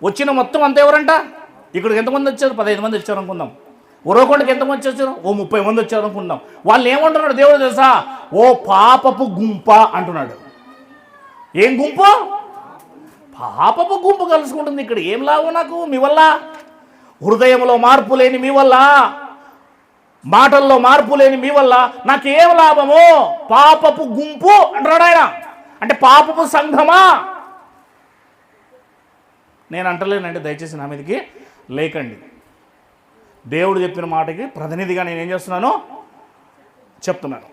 వచ్చిన మొత్తం అంతా ఎవరంట? ఇక్కడికి ఎంతమంది వచ్చారు? 15 మంది వచ్చారు అనుకుందాం. ఉరవకొండకి ఎంతమంది వచ్చారు? 30 మంది వచ్చారు అనుకుందాం. వాళ్ళు ఏమంటున్నాడు దేవుడు తెలుసా? ఓ పాపపు గుంప అంటున్నాడు. ఏం గుంపు? పాపపు గుంపు కలుసుకుంటుంది ఇక్కడ. ఏం లాభం నాకు మీ వల్ల? హృదయంలో మార్పు లేని మీ వల్ల, మాటల్లో మార్పు లేని మీ వల్ల నాకేం లాభము? పాపపు గుంపు అంటున్నాడు ఆయన. అంటే పాపపు సంఘమా? నేను అంటలేనండి, దయచేసి నా మీదకి లేకండి. దేవుడు చెప్పిన మాటకి ప్రతినిధిగా నేనేం చేస్తున్నాను? చెప్తున్నాను.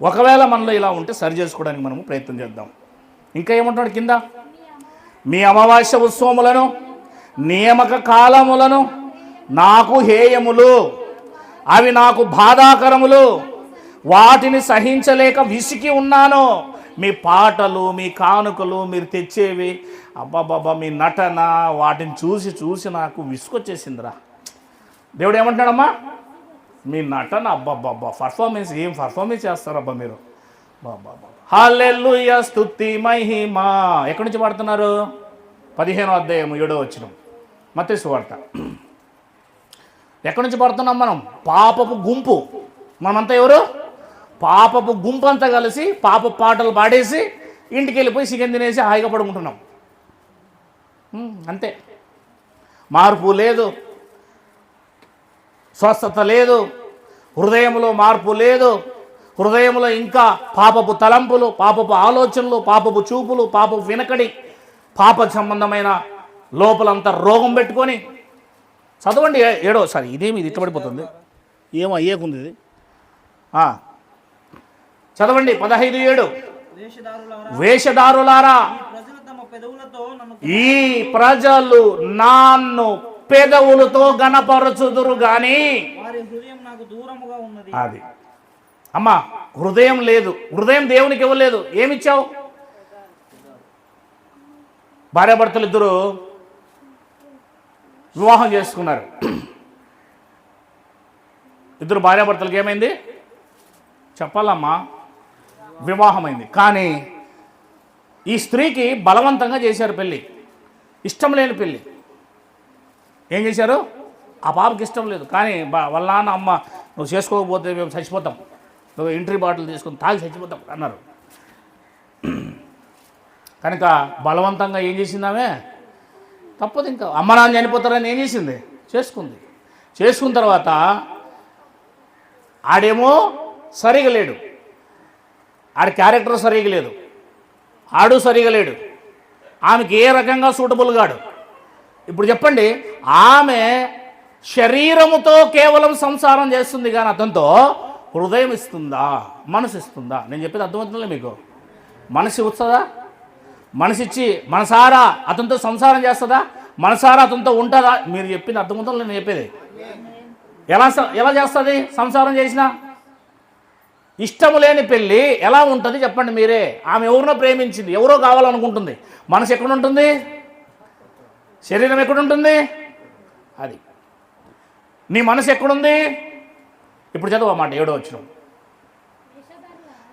ఒకవేళ మనలో ఇలా ఉంటే సరి చేసుకోవడానికి మనము ప్రయత్నం చేద్దాం. ఇంకా ఏమంటున్నాడు కింద? మీ అమావాస్య ఉత్సవములను నియామక కాలములను నాకు హేయములు, అవి నాకు బాధాకరములు, వాటిని సహించలేక విసికి ఉన్నాను. మీ పాటలు, మీ కానుకలు, మీరు తెచ్చేవి, అబ్బాబాబా మీ నటన, వాటిని చూసి చూసి నాకు విసుకొచ్చేసిందిరా. దేవుడు ఏమంటున్నాడమ్మా? మీ నటన, అబ్బాబాబా పర్ఫార్మెన్స్, ఏం పర్ఫార్మెన్స్ చేస్తారబ్బా మీరు, బాబా. హల్లెలూయా స్తుతి మహిమ. ఎక్కడి నుంచి పాడుతున్నారు? 15వ అధ్యాయం 7వ వచనం మత్తయి సువార్త. ఎక్కడి నుంచి పాడుతున్నాం మనం? పాపపు గుంపు. మనమంతా ఎవరు? పాపపు గుంపు అంతా కలిసి పాప పాటలు పాడేసి ఇంటికి వెళ్ళిపోయి చికెన్ తినేసి హాయిగా పడుకుంటున్నాం. అంతే. మార్పు లేదు, స్వస్థత లేదు, హృదయంలో మార్పు లేదు. హృదయంలో ఇంకా పాపపు తలంపులు, పాపపు ఆలోచనలు, పాపపు చూపులు, పాపపు వినకడి, పాప సంబంధమైన లోపలంతా రోగం పెట్టుకొని. చదవండి 7వ. ఇదేమి ఇది ఇష్టపడిపోతుంది, ఏమో అయ్యేకుంది ఇది. చదవండి 15:7. వేషధారులారా, ఈ ప్రజలు నన్ను పెదవులతో గణపరచుదురు గాని. అది అమ్మా, హృదయం లేదు. హృదయం దేవునికి ఇవ్వలేదు. ఏమిచ్చావు? భార్యాభర్తలు ఇద్దరు వివాహం చేసుకున్నారు. ఇద్దరు భార్యాభర్తలకు ఏమైంది చెప్పాలమ్మా? వివాహమైంది. కానీ ఈ స్త్రీకి బలవంతంగా చేశారు పెళ్ళి, ఇష్టం లేని పెళ్ళి. ఏం చేశారు? ఆ పాపకి ఇష్టం లేదు, కానీ వాళ్ళ నాన్న అమ్మ నువ్వు చేసుకోకపోతే మేము చచ్చిపోతాం, నువ్వు ఎంట్రీ బాటిల్ తీసుకొని తాగి చచ్చిపోతాం అన్నారు. కనుక బలవంతంగా ఏం చేసిందామే? తప్పదు, ఇంకా అమ్మ నాన్న చనిపోతారని ఏం చేసింది? చేసుకుంది. చేసుకున్న తర్వాత ఆడేమో సరిగా లేడు, ఆడి క్యారెక్టర్ సరిగా లేదు, ఆడు సరిగా లేడు, ఆమెకి ఏ రకంగా సూటబుల్ కాడు. ఇప్పుడు చెప్పండి, ఆమె శరీరముతో కేవలం సంసారం చేస్తుంది కానీ అతనితో హృదయం ఇస్తుందా? మనసు ఇస్తుందా? నేను చెప్పేది అర్థమవుతుందిలే మీకు. మనసు వస్తుందా? మనసిచ్చి మనసారా అతనితో సంసారం చేస్తుందా? మనసారా అతనితో ఉంటుందా? మీరు చెప్పింది అర్థమవుతుందో నేను చెప్పేది. ఎలా చేస్తుంది సంసారం చేసినా? ఇష్టము లేని పెళ్ళి ఎలా ఉంటుంది చెప్పండి మీరే. ఆమె ఎవరినో ప్రేమించింది, ఎవరో కావాలనుకుంటుంది, మనసు ఎక్కడ ఉంటుంది? శరీరం ఎక్కడుంటుంది? అది. నీ మనసు ఎక్కడుంది? ఇప్పుడు చదువు ఆ మాట 7వ వచనం.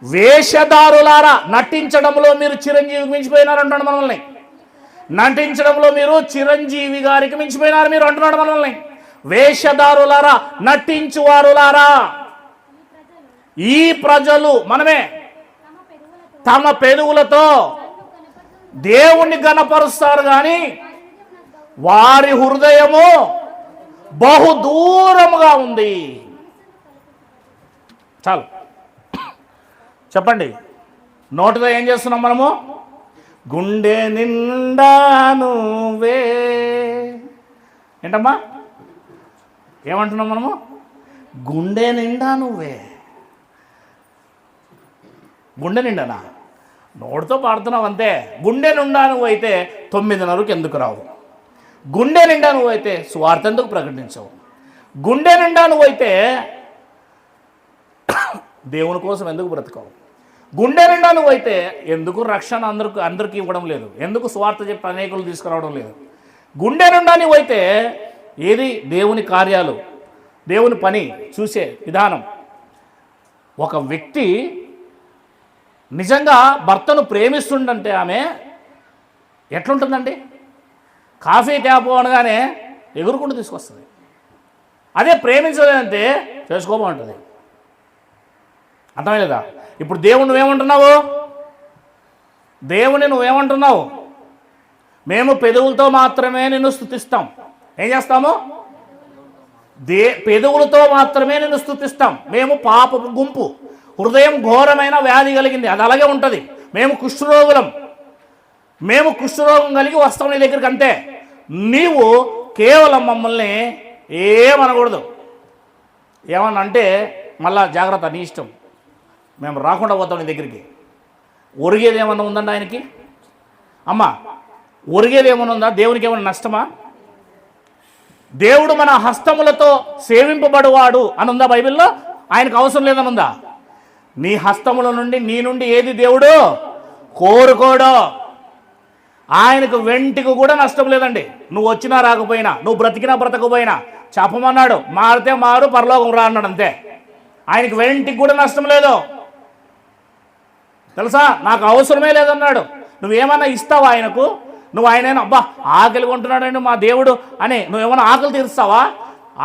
వేషధారులారా, నటించడంలో మీరు చిరంజీవికి మించిపోయినారు అంటున్నాడు మనల్ని. నటించడంలో మీరు చిరంజీవి గారికి మించిపోయినారు మీరు అంటున్నాడు మనల్ని. వేషధారులారా, నటించువారులారా, ఈ ప్రజలు మనమే తమ పెదవులతో దేవుణ్ణి గణపరుస్తారు కానీ వారి హృదయము బహు దూరముగా ఉంది. చాలు చెప్పండి. నోటితో ఏం చేస్తున్నాం మనము? గుండె నిండా నువ్వే. ఏంటమ్మా ఏమంటున్నాం మనము? గుండె నిండా నువ్వే. గుండె నిండానా? నోటితో పాడుతున్నావు అంతే. గుండె నిండా నువ్వు అయితే 9:30కు ఎందుకు రావు? గుండె నిండా నువ్వైతే స్వార్థ ఎందుకు ప్రకటించవు? గుండె నిండా నువ్వైతే దేవుని కోసం ఎందుకు బ్రతకవు? గుండె నిండా నువ్వైతే ఎందుకు రక్షణ అందరికి ఇవ్వడం లేదు? ఎందుకు స్వార్థ చెప్పి అనేకులు తీసుకురావడం లేదు? గుండె నిండా నువ్వైతే ఏది దేవుని కార్యాలు, దేవుని పని చూసే విధానం. ఒక వ్యక్తి నిజంగా భర్తను ప్రేమిస్తుండంటే ఆమె ఎట్లుంటుందండి? కాఫీ ట్యాప్ అనగానే ఎగురుకుంటూ తీసుకొస్తుంది. అదే ప్రేమించలేదంటే చేసుకోమంటుంది. అర్థమయ్యేదా? ఇప్పుడు దేవుని నువ్వేమంటున్నావు? దేవుని నువ్వేమంటున్నావు? మేము పెదవులతో మాత్రమే నిన్ను స్తుతిస్తాం. ఏం చేస్తాము? పెదవులతో మాత్రమే నిన్ను స్తుతిస్తాం. మేము పాపపు గుంపు, హృదయం ఘోరమైన వ్యాధి కలిగింది, అది అలాగే ఉంటుంది. మేము కుష్ఠరోగులం, మేము కుష్ఠరోగం కలిగి వస్తాం నీ దగ్గరికి అంతే. నీవు కేవలం మమ్మల్ని ఏమనకూడదు. ఏమన్నా అంటే మళ్ళా జాగ్రత్త, నీ ఇష్టం, మేము రాకుండా పోతాం నీ దగ్గరికి. ఒరిగేది ఏమన్నా ఉందండి ఆయనకి? అమ్మ ఒరిగేది ఏమన్నా ఉందా? దేవునికి ఏమన్నా నష్టమా? దేవుడు మన హస్తములతో సేవింపబడువాడు అని ఉందా బైబిల్లో? ఆయనకు అవసరం లేదని ఉందా? నీ హస్తముల నుండి, నీ నుండి ఏది దేవుడు కోరుకోడో ఆయనకు వెంటికి కూడా నష్టం లేదండి. నువ్వు వచ్చినా రాకపోయినా, నువ్వు బ్రతికినా బ్రతకపోయినా చెప్పమన్నాడు. మారితే మారు, పరలోకం రా అన్నాడు అంతే. ఆయనకు వెంటికి కూడా నష్టం లేదు. తెలుసా? నాకు అవసరమే లేదన్నాడు. నువ్వేమన్నా ఇస్తావా ఆయనకు? నువ్వు ఆయన అబ్బా ఆకలి కొంటున్నాడండి మా దేవుడు అని నువ్వేమన్నా ఆకలి తీరుస్తావా?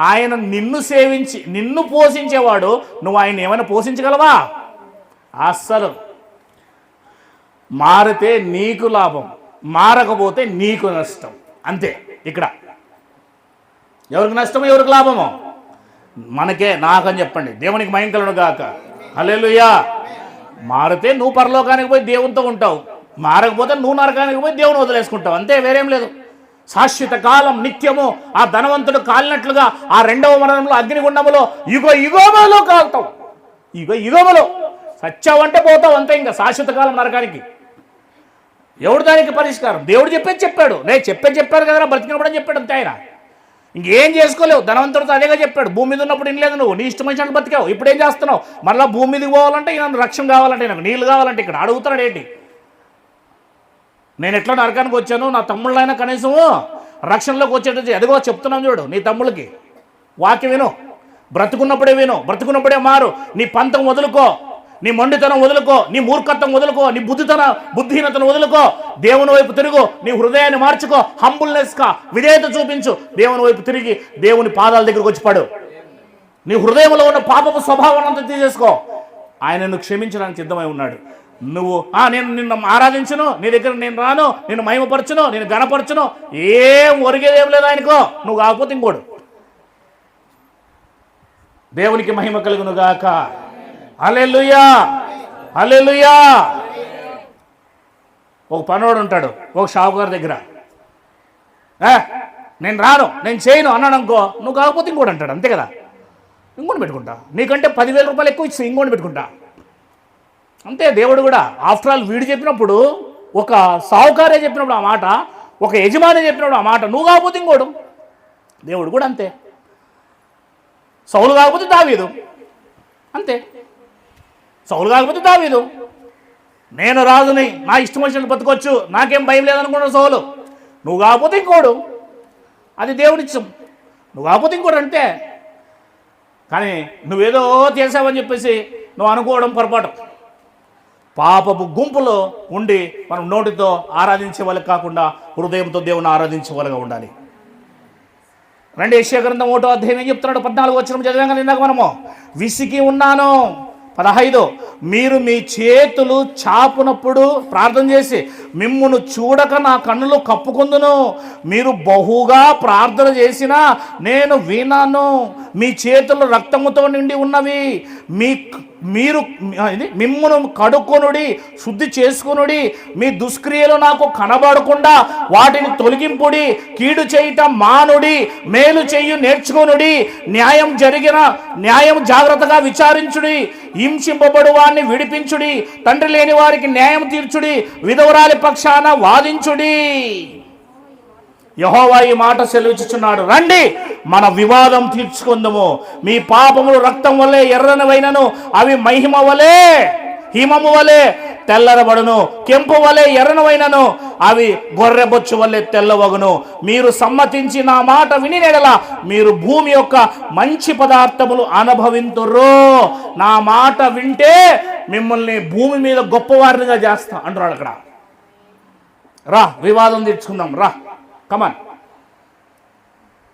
ఆయన నిన్ను సేవించి నిన్ను పోషించేవాడు. నువ్వు ఆయన ఏమైనా పోషించగలవా? అస్సలు. మారితే నీకు లాభం, మారకపోతే నీకు నష్టం అంతే. ఇక్కడ ఎవరికి నష్టమో ఎవరికి లాభమో మనకే, నాకని చెప్పండి. దేవునికి మహిమ కలుగును గాక. హల్లెలూయా. మారితే నువ్వు పరలోకానికి పోయి దేవునితో ఉంటావు, మారకపోతే నువ్వు నరకానికి పోయి దేవుని వదిలేసుకుంటావు అంతే, వేరేం లేదు. శాశ్వత కాలం నిత్యము ఆ ధనవంతుడు కాలినట్లుగా ఆ 2వ మరణంలో అగ్నిగుండములో యుగములో కాలుతావు. యుగములో సచ్చావంటే పోతావు అంతే. ఇంకా శాశ్వత కాలం నరకానికి. ఎవడు దానికి పరిష్కారం? దేవుడు చెప్పాడు. నేను చెప్పారు కదరా బ్రతికినప్పుడు అని చెప్పాడు అంతే. ఆయన ఇంకేం చేసుకోలేవు. ధనవంతుడితో అదేగా చెప్పాడు. భూమి మీద ఉన్నప్పుడు ఇనలేదు నువ్వు, నీ ఇష్టం వచ్చినట్టు బతికావు. ఇప్పుడు ఏం చేస్తున్నావు? మళ్ళీ భూమి మీదకి పోవాలంటే ఈయన రక్షణ కావాలంటే, నాకు నీళ్ళు కావాలంటే ఇక్కడ అడుగుతున్నాడు ఏంటి? నేను ఎట్లా నరకానికి వచ్చాను, నా తమ్ముళ్ళైనా కనీసము రక్షణలోకి వచ్చేటది ఎదుగో చెప్తున్నాను చూడు. నీ తమ్ముళ్ళకి వాక్యం విను, బ్రతుకున్నప్పుడే విను, బ్రతుకున్నప్పుడే మారు. నీ పంతం వదులుకో, నీ మొండితనం వదులుకో, నీ మూర్ఖత్వం వదులుకో, నీ బుద్ధిహీనతను వదులుకో, దేవుని వైపు తిరుగు, నీ హృదయాన్ని మార్చుకో, హంబుల్నెస్గా విధేయత చూపించు, దేవుని వైపు తిరిగి దేవుని పాదాల దగ్గరకు వచ్చి పడు. నీ హృదయంలో ఉన్న పాపపు స్వభావాన్ని అంతా తీసేసుకో. ఆయనను క్షమించడానికి సిద్ధమై ఉన్నాడు. నువ్వు నేను నిన్ను ఆరాధించును, నీ దగ్గర నేను రాను, నిన్ను మహిమపరచును, నేను గణపరచును, ఏం ఒరిగేదేం లేదు ఆయనకో. నువ్వు కాకపోతే ఇంకోడు. దేవునికి మహిమ కలుగును గాక. హల్లెలూయా, హల్లెలూయా. ఒక పనోడు ఉంటాడు ఒక షావుకారు దగ్గర. నేను రాను, నేను చేయను అన్నాడు అనుకో, నువ్వు కాకపోతే ఇంకోటి అంటాడు అంతే కదా. ఇంకోటి పెట్టుకుంటా, నీకంటే 10,000 రూపాయలు ఎక్కువ ఇచ్చి ఇంకోటి పెట్టుకుంటా అంతే. దేవుడు కూడా ఆఫ్టర్ ఆల్ వీడు చెప్పినప్పుడు, ఒక సావుకారే చెప్పినప్పుడు ఆ మాట, ఒక యజమాని చెప్పినప్పుడు ఆ మాట, నువ్వు కాకపోతే ఇంకోడు. దేవుడు కూడా అంతే. సౌలు కాకపోతే దావీదు అంతే. సౌలు కాకపోతే దావీదు. నేను రాజుని, నా ఇష్టం వచ్చినట్టు బతకొచ్చు, నాకేం భయం లేదనుకున్నాడు సౌలు. నువ్వు కాకపోతే ఇంకోడు. అది దేవుడిచ్చం. నువ్వు కాకపోతే ఇంకోటి అంతే. కానీ నువ్వేదో చేసావని చెప్పేసి నువ్వు అనుకోవడం పొరపాటు. పాపపు గుంపులో ఉండి మనం నోటితో ఆరాధించే వాళ్ళకి కాకుండా హృదయంతో దేవుని ఆరాధించే వాళ్ళగా ఉండాలి. రండి, యెషయా గ్రంథం 1వ అధ్యాయం ఏం చెప్తున్నాడు? 14 వచనం చదివాం ఇందాక మనము. విసికి ఉన్నాను. 15, మీరు మీ చేతులు చాపునప్పుడు ప్రార్థన చేసి మిమ్మును చూడక నా కన్నులు కప్పుకొందును. మీరు బహుగా ప్రార్థన చేసినా నేను వినను. మీ చేతులు రక్తముతో నిండి ఉన్నవి. మీరు మిమ్మును కడుక్కొనుడి, శుద్ధి చేసుకొనుడి. మీ దుష్క్రియలు నాకు కనబడకుండా వాటిని తొలగింపుడి. కీడు చేయటం మానుడి, మేలు చెయ్యి నేర్చుకొనుడి. న్యాయం జాగ్రత్తగా విచారించుడి. హింసింపబడు వారిని విడిపించుడి. తండ్రి లేని వారికి న్యాయం తీర్చుడి. విధవరాలి పక్షాన వాదించుడి. యెహోవా ఈ మాట సెలవిచ్చుచున్నాడు, రండి మన వివాదం తీర్చుకుందాము. మీ పాపములు రక్తం వలె ఎర్రనివైనను అవి మహిమ వలె హిమము వలె తెల్లరబడును. కెంపు వలె ఎర్రనవైనను అవి గొర్రెబొచ్చు వలె తెల్లవగును. మీరు సమ్మతించి నా మాట విని నెడల మీరు భూమి యొక్క మంచి పదార్థములు అనుభవింతురు. నా మాట వింటే మిమ్మల్ని భూమి మీద గొప్పవారినిగా చేస్తా అంటున్నాడు. అక్కడ రా వివాదం తీర్చుకుందాం, రా కమాన్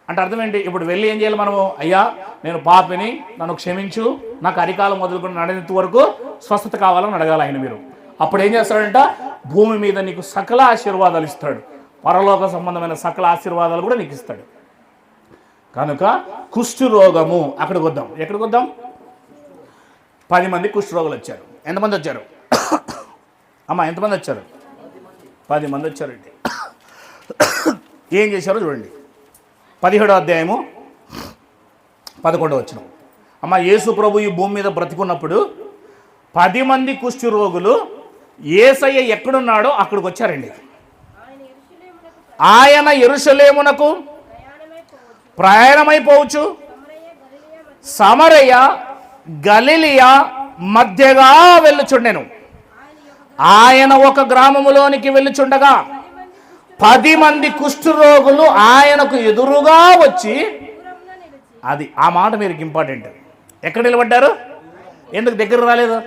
అంటే అర్థం ఏంటి? ఇప్పుడు వెళ్ళి ఏం చేయాలి మనము? అయ్యా నేను పాపిని, నన్ను క్షమించు, నాకు అరికాలం మొదలుకొని నడనెత్తి వరకు స్వస్థత కావాలని అడగాలి ఆయన. మీరు అప్పుడు ఏం చేస్తాడంట? భూమి మీద నీకు సకల ఆశీర్వాదాలు ఇస్తాడు. పరలోక సంబంధమైన సకల ఆశీర్వాదాలు కూడా నీకు ఇస్తాడు. కనుక కుష్ఠరోగము, అక్కడికి వద్దాం. ఎక్కడికి వద్దాం? 10 మంది కుష్ఠరోగులు వచ్చారు. ఎంతమంది వచ్చారు అమ్మా? ఎంతమంది వచ్చారు? 10 మంది వచ్చారండి. ఏం చేశారో చూడండి. 17వ అధ్యాయము 11వ వచనం. అమ్మ, యేసు ప్రభు ఈ భూమి మీద బ్రతికున్నప్పుడు 10 మంది కుష్ఠరోగులు యేసయ్య ఎక్కడున్నాడో అక్కడికి వచ్చారండి. ఆయన యెరూషలేమునకు ప్రయాణమైపోవచ్చు. సమరయ గలిలియా మధ్యగా వెళ్ళుచుండెను. ఆయన ఒక గ్రామములోనికి వెళ్ళుచుండగా 10 మంది కుష్ఠరోగులు ఆయనకు ఎదురుగా వచ్చి, అది ఆ మాట మీరు ఇంపార్టెంట్. ఎక్కడ నిలబడ్డారు? ఎందుకు దగ్గర రాలేదు?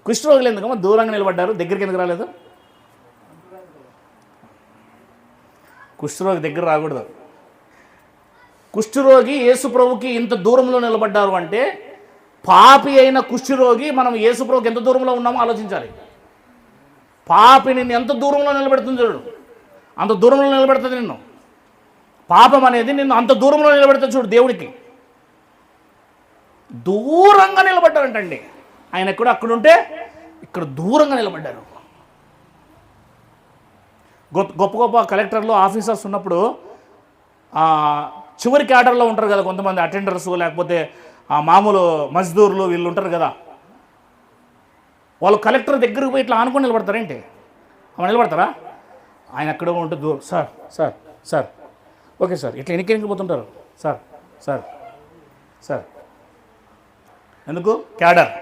కుష్ఠరోగులు ఎందుకమ్మా దూరంగా నిలబడ్డారు, దగ్గరికి ఎందుకు రాలేదు? కుష్ఠరోగి దగ్గర రాకూడదు. కుష్ఠరోగి యేసు ప్రభుకి ఇంత దూరంలో నిలబడ్డారు అంటే, పాపి అయిన కుష్ఠరోగి మనం యేసు ప్రభుకి ఎంత దూరంలో ఉన్నామో ఆలోచించాలి. పాపి నిన్ను ఎంత దూరంలో నిలబెడుతుంది చూడు, అంత దూరంలో నిలబెడుతుంది నిన్ను. పాపం అనేది నిన్ను అంత దూరంలో నిలబెడుతుంది చూడు. దేవుడికి దూరంగా నిలబడ్డారంటండి. ఆయన ఎక్కడ అక్కడుంటే ఇక్కడ దూరంగా నిలబడ్డారు. గొప్ప గొప్ప కలెక్టర్లు, ఆఫీసర్స్ ఉన్నప్పుడు చివరి క్యాడర్లో ఉంటారు కదా కొంతమంది అటెండర్స్, లేకపోతే మామూలు మజ్దూర్లు, వీళ్ళు ఉంటారు కదా. వాళ్ళు కలెక్టర్ దగ్గరకు పోయి ఇట్లా ఆనుకొని నిలబడతారేంటి? అమ్మ నిలబడతారా? ఆయన అక్కడ ఉంటే sir sir sir okay sir ఇట్లా ఎన్నికెనికిపోతుంటారు. సార్ సార్ సార్ ఎందుకు? క్యాడర్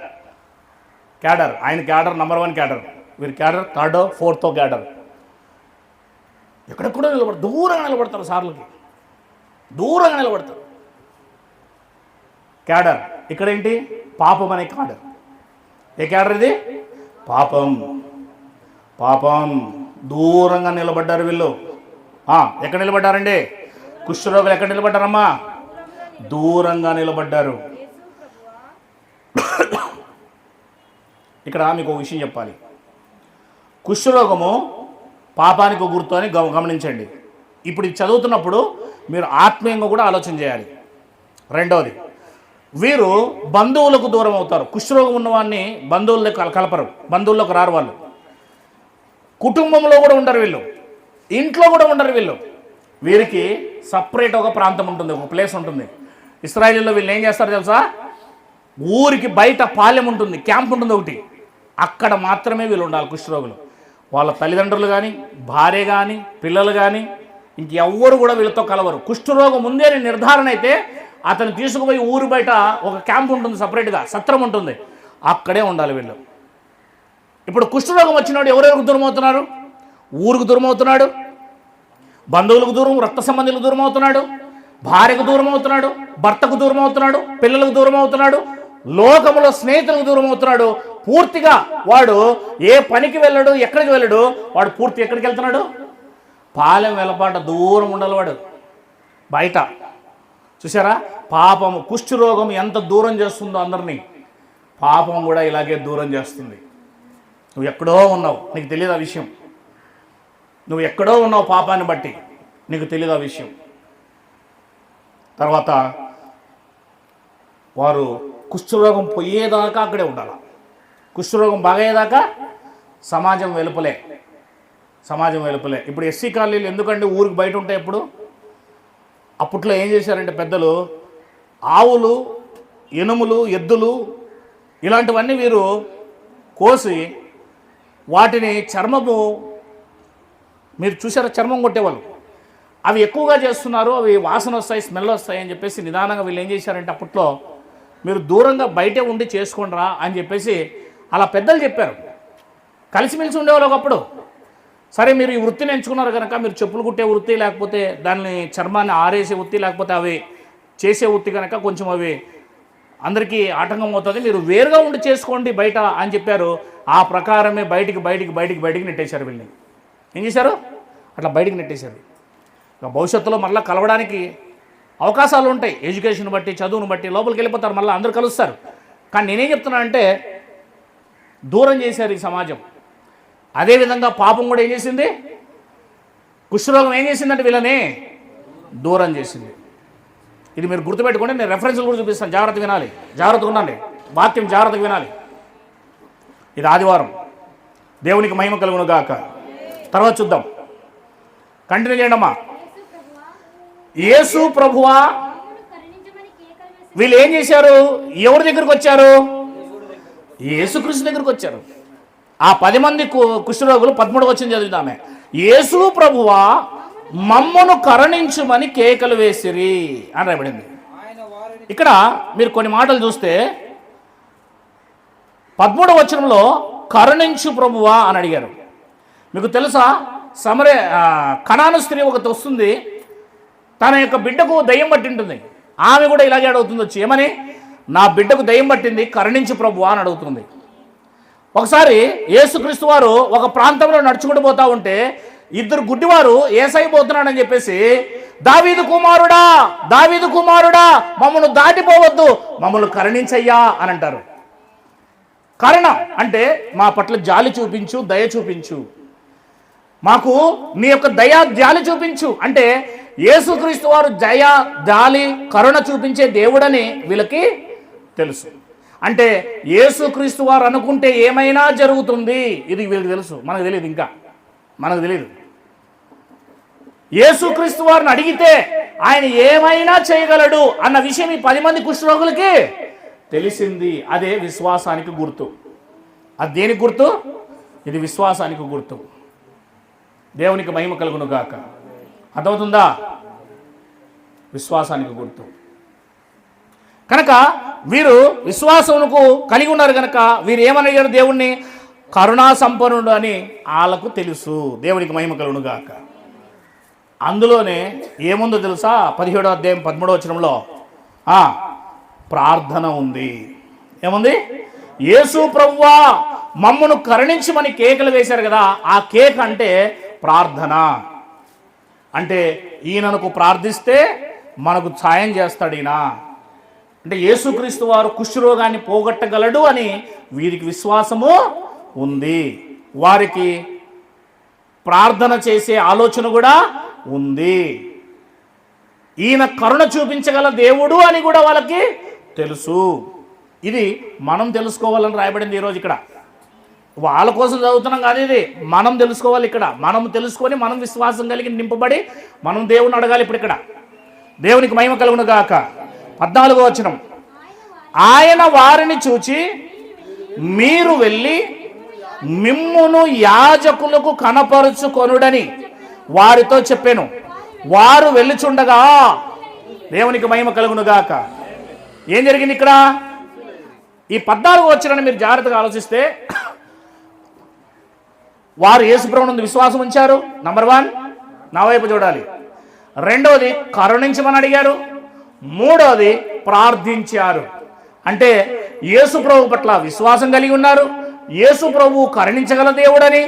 ఆయన క్యాడర్ నంబర్ 1 క్యాడర్. వీరి క్యాడర్ 3rd 4th క్యాడర్. ఎక్కడెక్కడో నిలబడతారు, దూరంగా నిలబడతారు. సార్లకి దూరంగా నిలబడతారు. క్యాడర్ ఇక్కడేంటి? పాపం అనే క్యాడర్. ఏ క్యాడర్ ఇది? పాపం దూరంగా నిలబడ్డారు వీళ్ళు. ఎక్కడ నిలబడ్డారండి? కుష్ఠరోగులు ఎక్కడ నిలబడ్డారమ్మా? దూరంగా నిలబడ్డారు. ఇక్కడ మీకు ఒక విషయం చెప్పాలి. కుష్ఠరోగము పాపానికి గుర్తు అని గమనించండి. ఇప్పుడు ఇది చదువుతున్నప్పుడు మీరు ఆత్మీయంగా కూడా ఆలోచన చేయాలి. రెండవది, వీరు బంధువులకు దూరం అవుతారు. కుష్ఠరోగం ఉన్నవాడిని బంధువులకు కలపరు, బంధువులకు రారు. వాళ్ళు కుటుంబంలో కూడా ఉండరు, వీళ్ళు ఇంట్లో కూడా ఉండరు. వీరికి సపరేట్ ఒక ప్రాంతం ఉంటుంది, ఒక ప్లేస్ ఉంటుంది. ఇశ్రాయేలులో వీళ్ళు ఏం చేస్తారు తెలుసా? ఊరికి బయట పాలెం ఉంటుంది, క్యాంప్ ఉంటుంది ఒకటి. అక్కడ మాత్రమే వీళ్ళు ఉండాలి కుష్ఠరోగులు. వాళ్ళ తల్లిదండ్రులు కానీ, భార్య కానీ, పిల్లలు కానీ ఇంకెవ్వరు కూడా వీళ్ళతో కలవరు. కుష్ఠరోగం ముందే నిర్ధారణ అయితే అతను తీసుకుపోయి ఊరు బయట ఒక క్యాంప్ ఉంటుంది, సపరేట్గా సత్రం ఉంటుంది, అక్కడే ఉండాలి వీళ్ళు. ఇప్పుడు కుష్ఠరోగం వచ్చినాడు ఎవరెవరికి దూరం అవుతున్నారు? ఊరికి దూరం అవుతున్నాడు, బంధువులకు దూరం, రక్త సంబంధులకు దూరం అవుతున్నాడు, భార్యకు దూరం అవుతున్నాడు, భర్తకు దూరం అవుతున్నాడు, పిల్లలకు దూరం అవుతున్నాడు, లోకములో స్నేహితులకు దూరం అవుతున్నాడు. పూర్తిగా వాడు ఏ పనికి వెళ్ళడు, ఎక్కడికి వెళ్ళడు. వాడు పూర్తి ఎక్కడికి వెళ్తున్నాడు? పాలెం వెలపాట దూరం ఉండాలి వాడు, బయట. చూసారా, పాపం కుష్ఠరోగం ఎంత దూరం చేస్తుందో అందరినీ, పాపం కూడా ఇలాగే దూరం చేస్తుంది. నువ్వు ఎక్కడో ఉన్నావు, నీకు తెలియదు ఆ విషయం. నువ్వు ఎక్కడో ఉన్నావు పాపాన్ని బట్టి, నీకు తెలియదు ఆ విషయం. తర్వాత వారు కుష్ఠరోగం పోయేదాకా అక్కడే ఉండాలి. కుష్ఠరోగం బాగయ్యేదాకా సమాజం వెలుపలే, సమాజం వెలుపలే. ఇప్పుడు ఎస్సీ కాలనీలు ఎందుకంటే ఊరికి బయట ఉంటాయి. ఎప్పుడు అప్పట్లో ఏం చేశారంటే పెద్దలు, ఆవులు, ఎనుములు, ఎద్దులు ఇలాంటివన్నీ వీరు కోసి వాటిని చర్మము, మీరు చూసారా, చర్మం కొట్టేవాళ్ళు. అవి ఎక్కువగా చేస్తున్నారు, అవి వాసన వస్తాయి, స్మెల్ వస్తాయి అని చెప్పేసి నిదానంగా వీళ్ళు ఏం చేశారంటే అప్పట్లో మీరు దూరంగా బయటే ఉండి చేసుకోండిరా అని చెప్పేసి అలా పెద్దలు చెప్పారు. కలిసిమెలిసి ఉండేవాళ్ళు ఒకప్పుడు. సరే మీరు ఈ వృత్తిని ఎంచుకున్నారు కనుక మీరు చెప్పులు కుట్టే వృత్తి, లేకపోతే దాన్ని చర్మాన్ని ఆరేసే వృత్తి, లేకపోతే అవి చేసే వృత్తి కనుక కొంచెం అవి అందరికీ ఆటంకం అవుతుంది, మీరు వేరుగా ఉండి చేసుకోండి బయట అని చెప్పారు. ఆ ప్రకారమే బయటికి నెట్టేశారు. వీళ్ళని ఏం చేశారు? అట్లా బయటికి నెట్టేశారు. ఇక భవిష్యత్తులో మళ్ళీ కలవడానికి అవకాశాలు ఉంటాయి. ఎడ్యుకేషన్ బట్టి, చదువును బట్టి లోపలికి వెళ్ళిపోతారు, మళ్ళీ అందరూ కలుస్తారు. కానీ నేనేం చెప్తున్నానంటే దూరం చేశారు ఈ సమాజం. అదేవిధంగా పాపం కూడా ఏం చేసింది? కుష్ఠరోగం ఏం చేసిందంటే వీళ్ళని దూరం చేసింది. ఇది మీరు గుర్తుపెట్టుకోండి. నేను రెఫరెన్స్లు కూడా చూపిస్తాను, జాగ్రత్తగా వినాలి, జాగ్రత్తగా ఉండండి, వాక్యం జాగ్రత్తగా వినాలి. ఇది ఆదివారం. దేవునికి మహిమ కలుగును గాక. తర్వాత చూద్దాం, కంటిన్యూ చేయండి అమ్మా. యేసు ప్రభువా, వీళ్ళు ఏం చేశారు? ఎవరి దగ్గరికి వచ్చారు? యేసుక్రీస్తు దగ్గరికి వచ్చారు. ఆ 10 మంది కుష్ఠరోగులు 13వ వచనం చదువుతామే. యేసు ప్రభువా మమ్మను కరుణించుమని కేకలు వేసిరి అని రాయబడింది. ఇక్కడ మీరు కొన్ని మాటలు చూస్తే 13వ వచనంలో కరుణించు ప్రభువా అని అడిగారు. మీకు తెలుసా, కనాను స్త్రీ ఒకటి వస్తుంది, తన యొక్క బిడ్డకు దయ్యం పట్టింటుంది. ఆమె కూడా ఇలాగే అడుగుతుంది వచ్చి, ఏమని? నా బిడ్డకు దయ్యం పట్టింది, కరుణించు ప్రభువా అని అడుగుతుంది. ఒకసారి యేసుక్రీస్తు వారు ఒక ప్రాంతంలో నడుచుకుంటూ పోతా ఉంటే 2 గుడ్డివారు యేసయ్య పోతున్నాడని చెప్పేసి, దావీదు కుమారుడా మమ్మల్ని దాటిపోవద్దు, మమ్మల్ని కరుణించయ్యా అని అంటారు. కరుణ అంటే మా పట్ల జాలి చూపించు, దయ చూపించు, మాకు నీ యొక్క దయా జాలి చూపించు అంటే యేసుక్రీస్తు వారు దయ, జాలి, కరుణ చూపించే దేవుడని వీళ్ళకి తెలుసు. అంటే యేసుక్రీస్తు వారు అనుకుంటే ఏమైనా జరుగుతుంది, ఇది వీళ్ళకి తెలుసు. మనకు తెలియదు, ఇంకా మనకు తెలియదు. యేసుక్రీస్తు వారిని అడిగితే ఆయన ఏమైనా చేయగలడు అన్న విషయం ఈ 10 మంది కుష్ఠరోగులకి తెలిసింది. అదే విశ్వాసానికి గుర్తు. అది దేనికి గుర్తు? ఇది విశ్వాసానికి గుర్తు. దేవునికి మహిమ కలుగును గాక. అర్థమవుతుందా? విశ్వాసానికి గుర్తు. కనుక వీరు విశ్వాసమునకు కలిగి ఉన్నారు కనుక వీరు ఏమనయ్యారు? దేవుణ్ణి కరుణా సంపన్నుడు అని వాళ్ళకు తెలుసు. దేవునికి మహిమ కలుగును గాక. అందులోనే ఏముందో తెలుసా? 17వ అధ్యాయం 13వ వచనంలో ప్రార్థన ఉంది. ఏముంది? యేసు ప్రభువా మమ్మను కరుణించమని కేకలు వేశారు కదా, ఆ కేక అంటే ప్రార్థన. అంటే ఈయనకు ప్రార్థిస్తే మనకు సాయం చేస్తాడు ఈయన. అంటే యేసుక్రీస్తు వారు కుష్ఠరోగాన్ని పోగొట్టగలడు అని వీరికి విశ్వాసము ఉంది. వారికి ప్రార్థన చేసే ఆలోచన కూడా ఉంది. ఈయన కరుణ చూపించగల దేవుడు అని కూడా వాళ్ళకి తెలుసు. ఇది మనం తెలుసుకోవాలని రాయబడింది ఈరోజు ఇక్కడ. వాళ్ళ కోసం చదువుతున్నాం కాదు, ఇది మనం తెలుసుకోవాలి. ఇక్కడ మనం తెలుసుకొని మనం విశ్వాసం కలిగి నింపబడి మనం దేవుని అడగాలి. ఇప్పుడు ఇక్కడ దేవునికి మహిమ కలుగును గాక. 14వ వచనం, ఆయన వారిని చూచి మీరు వెళ్ళి మిమ్మును యాజకులకు కనపరుచుకొనుడని వారితో చెప్పాను. వారు వెళ్ళుచుండగా, దేవునికి మహిమ కలుగును గాక. ఏం జరిగింది ఇక్కడ? ఈ 14వ వచనాన్ని మీరు జాగ్రత్తగా ఆలోచిస్తే, వారు యేసుప్రభువునందు విశ్వాసం ఉంచారు, నంబర్ 1. నా వైపు చూడాలి. రెండవది కరుణించమని అడిగారు. మూడవది ప్రార్థించారు. అంటే యేసు ప్రభు పట్ల విశ్వాసం కలిగి ఉన్నారు. యేసు ప్రభు కరుణించగల దేవుడని,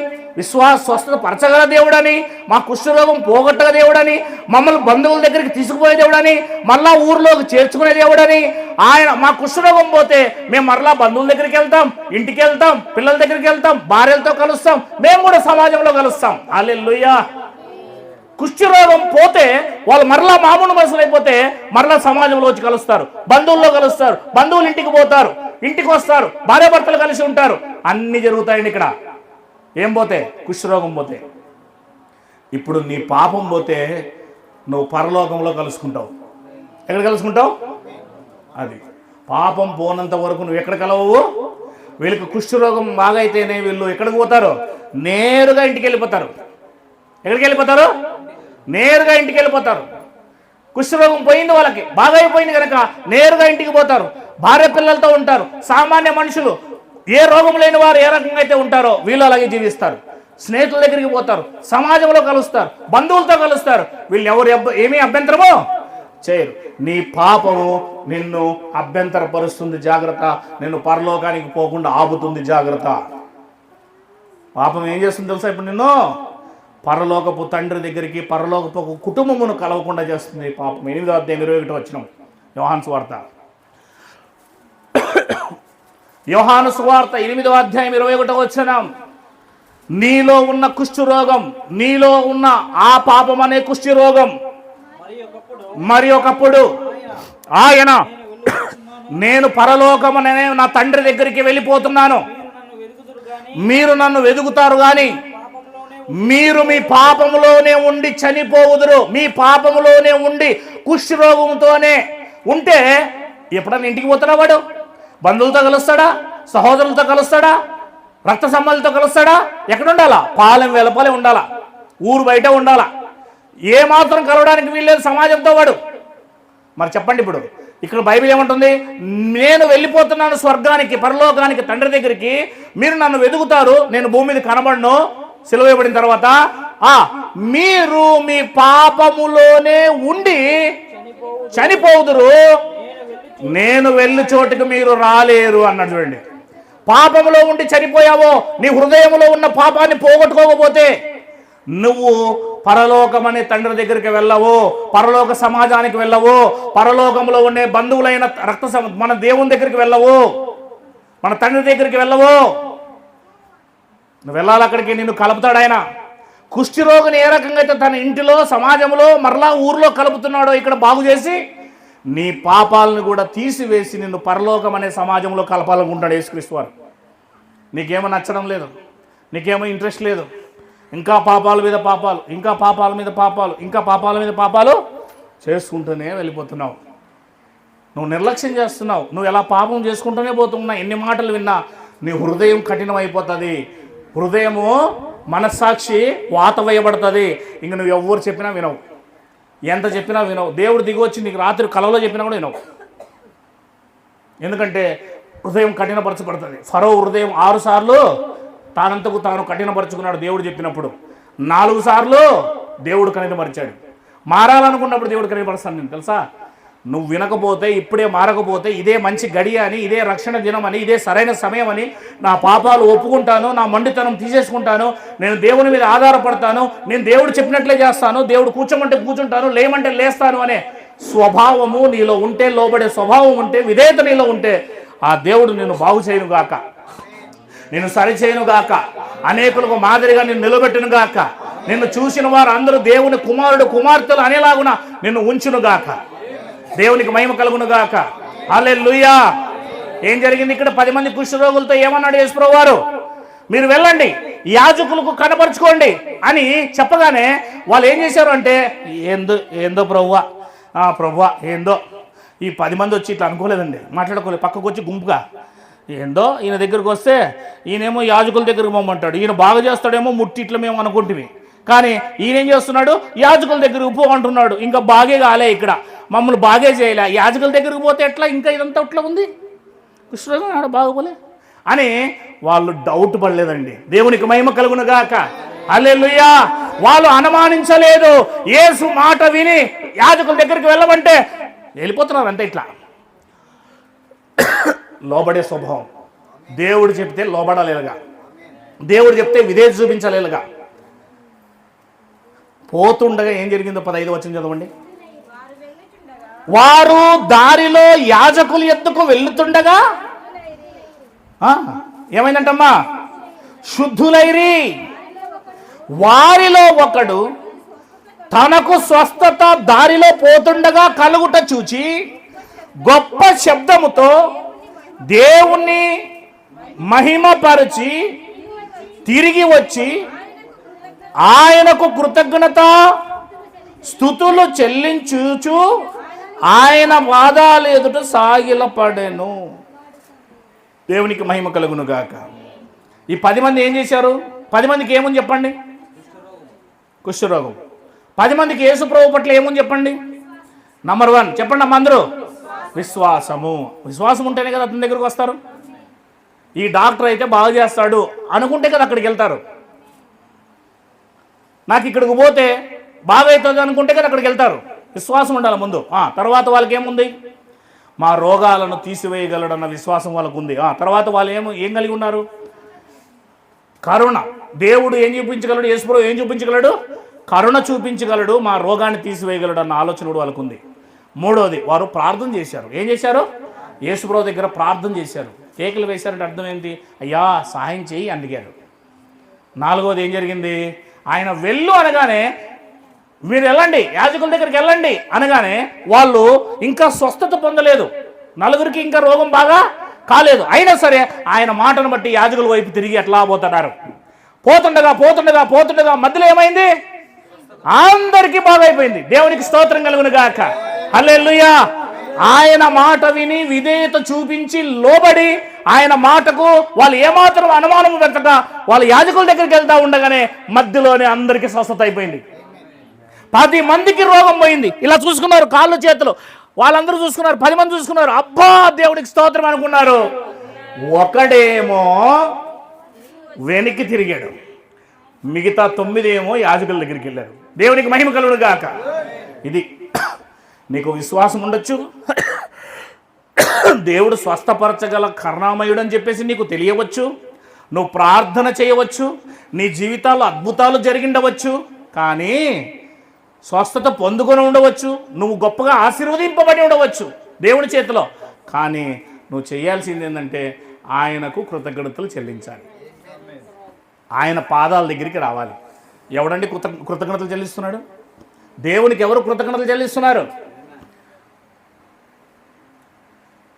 స్వస్థత పరచగల దేవుడని, మా కుష్ఠరోగం పోగొట్టగల దేవుడని, మమ్మల్ని బంధువుల దగ్గరికి తీసుకుపోయే దేవుడని, మరలా ఊర్లోకి చేర్చుకునే దేవుడని, ఆయన మా కుష్ఠరోగం పోతే మేము మరలా బంధువుల దగ్గరికి వెళ్తాం, ఇంటికి వెళ్తాం, పిల్లల దగ్గరికి వెళ్తాం, భార్యలతో కలుస్తాం, మేము కూడా సమాజంలో కలుస్తాం. హల్లెలూయా. కుష్ఠరోగం పోతే వాళ్ళు మరలా మామూలు మనుషులు అయిపోతే మరలా సమాజంలో వచ్చి కలుస్తారు, బంధువుల్లో కలుస్తారు, బంధువులు ఇంటికి పోతారు, ఇంటికి వస్తారు, భార్యాభర్తలు కలిసి ఉంటారు. అన్నీ జరుగుతాయండి ఇక్కడ. ఏం పోతే? కుష్ఠరోగం పోతే. ఇప్పుడు నీ పాపం పోతే నువ్వు పరలోకంలో కలుసుకుంటావు. ఎక్కడ కలుసుకుంటావు? అది పాపం పోనంత వరకు నువ్వు ఎక్కడ కలవవు. వీళ్ళకి కుష్ఠరోగం బాగా అయితేనే వీళ్ళు ఎక్కడికి పోతారు? నేరుగా ఇంటికి వెళ్ళిపోతారు. ఎక్కడికి వెళ్ళిపోతారు? నేరుగా ఇంటికి వెళ్ళిపోతారు. కుష్ఠరోగం పోయింది, వాళ్ళకి బాగా అయిపోయింది కనుక నేరుగా ఇంటికి పోతారు. భార్య పిల్లలతో ఉంటారు. సామాన్య మనుషులు, ఏ రోగం లేని వారు ఏ రకంగా అయితే ఉంటారో వీళ్ళు అలాగే జీవిస్తారు. స్నేహితుల దగ్గరికి పోతారు, సమాజంలో కలుస్తారు, బంధువులతో కలుస్తారు. వీళ్ళు ఎవరు ఏమీ అభ్యంతరమో చేయరు. నీ పాపము నిన్ను అభ్యంతరపరుస్తుంది, జాగ్రత్త. నిన్ను పరలోకానికి పోకుండా ఆపుతుంది, జాగ్రత్త. పాపం ఏం చేస్తుంది తెలుసా? ఇప్పుడు నిన్ను పరలోకపు తండ్రి దగ్గరికి, పరలోకపు కుటుంబమును కలవకుండా చేస్తుంది పాపం. 8వ అధ్యాయం 21 వచనం, యోహాను సువార్త. యోహాను సువార్త 8వ అధ్యాయం 21 వచనం. నీలో ఉన్న కుష్ఠరోగం, నీలో ఉన్న ఆ పాపం అనే కుష్ఠరోగం మరి ఒకప్పుడు ఆయన, నేను పరలోకమనే నా తండ్రి దగ్గరికి వెళ్ళిపోతున్నాను, మీరు నన్ను వెదుగుతారు కానీ మీరు మీ పాపములోనే ఉండి చనిపోవుదురు. మీ పాపములోనే ఉండి కుష్ఠరోగంతోనే ఉంటే ఎప్పుడన్నా ఇంటికి పోతాడా? వాడు బంధువులతో కలుస్తాడా? సహోదరులతో కలుస్తాడా? రక్త సంబంధులతో కలుస్తాడా? ఎక్కడ ఉండాలా? పాలెం వెలపాలే ఉండాలా, ఊరు బయట ఉండాలా. ఏమాత్రం కలవడానికి వీల్లేదు సమాజంతో వాడు. మరి చెప్పండి, ఇప్పుడు ఇక్కడ బైబిల్ ఏమంటుంది? నేను వెళ్ళిపోతున్నాను స్వర్గానికి, పరలోకానికి, తండ్రి దగ్గరికి. మీరు నన్ను వెతుకుతారు, నేను భూమి మీద కనబడను. సిలువ వేయబడిన తర్వాత మీరు మీ పాపములోనే ఉండి చనిపోదురు, నేను వెళ్ళి చోటుకు మీరు రాలేరు అన్నాడు. చూడండి, పాపములో ఉండి చనిపోయావో, నీ హృదయంలో ఉన్న పాపాన్ని పోగొట్టుకోకపోతే నువ్వు పరలోకమనే తండ్రి దగ్గరికి వెళ్ళవు, పరలోక సమాజానికి వెళ్ళవు, పరలోకంలో ఉండే బంధువులైన మన దేవుని దగ్గరికి వెళ్ళవు, మన తండ్రి దగ్గరికి వెళ్ళవు. నువ్వు వెళ్ళాలి అక్కడికి, నిన్ను కలుపుతాడు ఆయన. కుష్ఠరోగిని ఏ రకంగా అయితే తన ఇంటిలో, సమాజంలో, మరలా ఊర్లో కలుపుతున్నాడో ఇక్కడ బాగు చేసి నీ పాపాలను కూడా తీసివేసి నిన్ను పరలోకం అనే సమాజంలో కలపాలనుకుంటాడు యేసుక్రీస్తు వారు. నీకేమో నచ్చడం లేదు, నీకేమో ఇంట్రెస్ట్ లేదు, ఇంకా పాపాల మీద పాపాలు, ఇంకా పాపాల మీద పాపాలు, ఇంకా పాపాల మీద పాపాలు చేసుకుంటూనే వెళ్ళిపోతున్నావు. నువ్వు నిర్లక్ష్యం చేస్తున్నావు. నువ్వు ఎలా పాపం చేసుకుంటూనే పోతున్నా. ఎన్ని మాటలు విన్నా నీ హృదయం కఠినం అయిపోతుంది. హృదయము, మనస్సాక్షి వాత వేయబడుతుంది. ఇంక నువ్వు ఎవరు చెప్పినా వినవు, ఎంత చెప్పినా వినవు. దేవుడు దిగి వచ్చి నీకు రాత్రి కలలో చెప్పినా కూడా వినవు. ఎందుకంటే హృదయం కఠినపరచబడుతుంది. ఫరో హృదయం 6 సార్లు తానంతకు తాను కఠినపరుచుకున్నాడు దేవుడు చెప్పినప్పుడు. 4 సార్లు దేవుడు కఠినపరిచాడు. మారాలనుకున్నప్పుడు దేవుడు కఠినపరుస్తాను. నేను తెలుసా, నువ్వు వినకపోతే, ఇప్పుడే మారకపోతే, ఇదే మంచి గడియ అని, ఇదే రక్షణ దినం అని, ఇదే సరైన సమయం అని, నా పాపాలు ఒప్పుకుంటాను, నా మండితనం తీసేసుకుంటాను, నేను దేవుని మీద ఆధారపడతాను, నేను దేవుడు చెప్పినట్లే చేస్తాను, దేవుడు కూర్చోమంటే కూర్చుంటాను, లేమంటే లేస్తాను అనే స్వభావము నీలో ఉంటే, లోబడే స్వభావం ఉంటే, విధేయత నీలో ఉంటే ఆ దేవుడు నిన్ను బాగు చేయనుగాక, నిన్ను సరిచేయనుగాక, అనేకులకు మాదిరిగా నిన్ను నిలబెట్టునుగాక, నిన్ను చూసిన వారు అందరూ దేవుని కుమారుడు కుమార్తెలు అనేలాగున నిన్ను ఉంచునుగాక. దేవునికి మహిమ కలుగునుగాక. హల్లెలూయా. ఏం జరిగింది ఇక్కడ? 10 మంది కుష్ఠరోగులతో ఏమన్నాడు యేసుప్రభువు వారు? మీరు వెళ్ళండి, యాజకులకు కనపరుచుకోండి అని చెప్పగానే వాళ్ళు ఏం చేశారు అంటే, ఏందో ప్రభువా, ప్రభువా ఏందో. ఈ 10 మంది వచ్చి ఇట్లా అనుకోలేదండి, మాట్లాడుకోలేదు. పక్కకు వచ్చి గుంపుగా ఏందో ఈయన దగ్గరికి వస్తే ఈయనేమో యాజకుల దగ్గరికి పోమంటాడు, ఈయన బాగా చేస్తాడేమో ముట్టి ఇట్లా మేము అనుకుంటువి. కానీ ఈయనేం చేస్తున్నాడు? యాజకుల దగ్గరికి పో అంటున్నాడు. ఇంకా బాగే కాలే, ఇక్కడ మమ్మల్ని బాగే చేయలే, యాజకుల దగ్గరికి పోతే ఎట్లా, ఇంకా ఇదంతా ఇట్లా ఉంది, కృష్ణుడు ఆడ బాగోలే అని వాళ్ళు డౌట్ పడలేదండి. దేవునికి మహిమ కలుగునుగాక. హల్లెలూయా. వాళ్ళు అనుమానించలేదు. యేసు మాట విని యాజకుల దగ్గరికి వెళ్ళమంటే వెళ్ళిపోతున్నారు అంతే. ఇట్లా లోబడే స్వభావం. దేవుడు చెప్తే లోబడాలేలుగా, దేవుడు చెప్తే విధేయత చూపించలేలుగా. పోతుండగా ఏం జరిగిందో 15 వచనం చదవండి. వారు దారిలో యాజకులు ఎద్దుకు వెళ్తుండగా ఏమైందంటమ్మా? శుద్ధులైరి. వారిలో ఒకడు తనకు స్వస్థత దారిలో పోతుండగా కలుగుట చూచి గొప్ప శబ్దముతో దేవుణ్ణి మహిమపరిచి తిరిగి వచ్చి ఆయనకు కృతజ్ఞత స్తుతులు చెల్లించుచు ఆయన పాదాల ఎదుట సాగిలపడెను. దేవునికి మహిమ కలుగును గాక. ఈ 10 మంది ఏం చేశారు? 10 మందికి ఏముంది చెప్పండి? కుష్ఠరోగం. 10 మందికి యేసు ప్రభు పట్ల ఏముంది చెప్పండి? నంబర్ 1 చెప్పండి అమ్మ అందరూ. విశ్వాసము. విశ్వాసం ఉంటేనే కదా అతని దగ్గరకు వస్తారు. ఈ డాక్టర్ అయితే బాగా చేస్తాడు అనుకుంటే కదా అక్కడికి వెళ్తారు. నాకు ఇక్కడికి పోతే బాగా అవుతుంది అనుకుంటే కదా అక్కడికి వెళ్తారు. విశ్వాసం ఉండాలి ముందు. తర్వాత వాళ్ళకి ఏముంది? మా రోగాలను తీసివేయగలడన్న విశ్వాసం వాళ్ళకు ఉంది. తర్వాత వాళ్ళు ఏం కలిగి ఉన్నారు? కరుణ. దేవుడు ఏం చూపించగలడు? యేసుప్రభు ఏం చూపించగలడు? కరుణ చూపించగలడు. మా రోగాన్ని తీసివేయగలడు అన్న ఆలోచన కూడా వాళ్ళకు ఉంది. 3వది, వారు ప్రార్థన చేశారు. ఏం చేశారు? యేసుప్రభు దగ్గర ప్రార్థన చేశారు. కేకలు వేశారంటే అర్థం ఏంటి? అయ్యా సహాయం చేయి అని అడిగారు. 4వది ఏం జరిగింది? ఆయన వెళ్ళు అనగానే మీరు వెళ్ళండి, యాజకుల దగ్గరికి వెళ్ళండి అనగానే వాళ్ళు ఇంకా స్వస్థత పొందలేదు. 4గురికి ఇంకా రోగం బాగా కాలేదు. అయినా సరే ఆయన మాటను బట్టి యాజకుల వైపు తిరిగి ఎట్లా పోతున్నారు. పోతుండగా మధ్యలో ఏమైంది? అందరికీ బాగా అయిపోయింది. దేవునికి స్తోత్రం కలుగును గాక. హల్లెలూయా. ఆయన మాట విని విధేయత చూపించి లోబడి ఆయన మాటకు వాళ్ళు ఏమాత్రం అనుమానం పెట్టక వాళ్ళు యాజకుల దగ్గరికి వెళ్తా ఉండగానే మధ్యలోనే అందరికీ స్వస్థత అయిపోయింది. 10 మందికి రోగం పోయింది. ఇలా చూసుకున్నారు, కాళ్ళు చేతులు వాళ్ళందరూ చూసుకున్నారు. 10 మంది చూసుకున్నారు. అబ్బా దేవుడికి స్తోత్రం అనుకున్నారు. ఒకడేమో వెనక్కి తిరిగాడు, మిగతా 9 ఏమో యాజకుల దగ్గరికి వెళ్ళారు. దేవునికి మహిమ కలుగును గాక. ఇది నీకు విశ్వాసం ఉండొచ్చు, దేవుడు స్వస్థపరచగల కరుణామయుడు అని చెప్పేసి నీకు తెలియవచ్చు, నువ్వు ప్రార్థన చేయవచ్చు, నీ జీవితాల్లో అద్భుతాలు జరిగిండవచ్చు, కానీ స్వస్థత పొందుకొని ఉండవచ్చు, నువ్వు గొప్పగా ఆశీర్వదింపబడి ఉండవచ్చు దేవుని చేతిలో. కానీ నువ్వు చేయాల్సింది ఏంటంటే ఆయనకు కృతజ్ఞతలు చెల్లించాలి. ఆయన పాదాల దగ్గరికి రావాలి. ఎవడండి కృతజ్ఞతలు చెల్లిస్తున్నాడు? దేవునికి ఎవరు కృతజ్ఞతలు చెల్లిస్తున్నారు?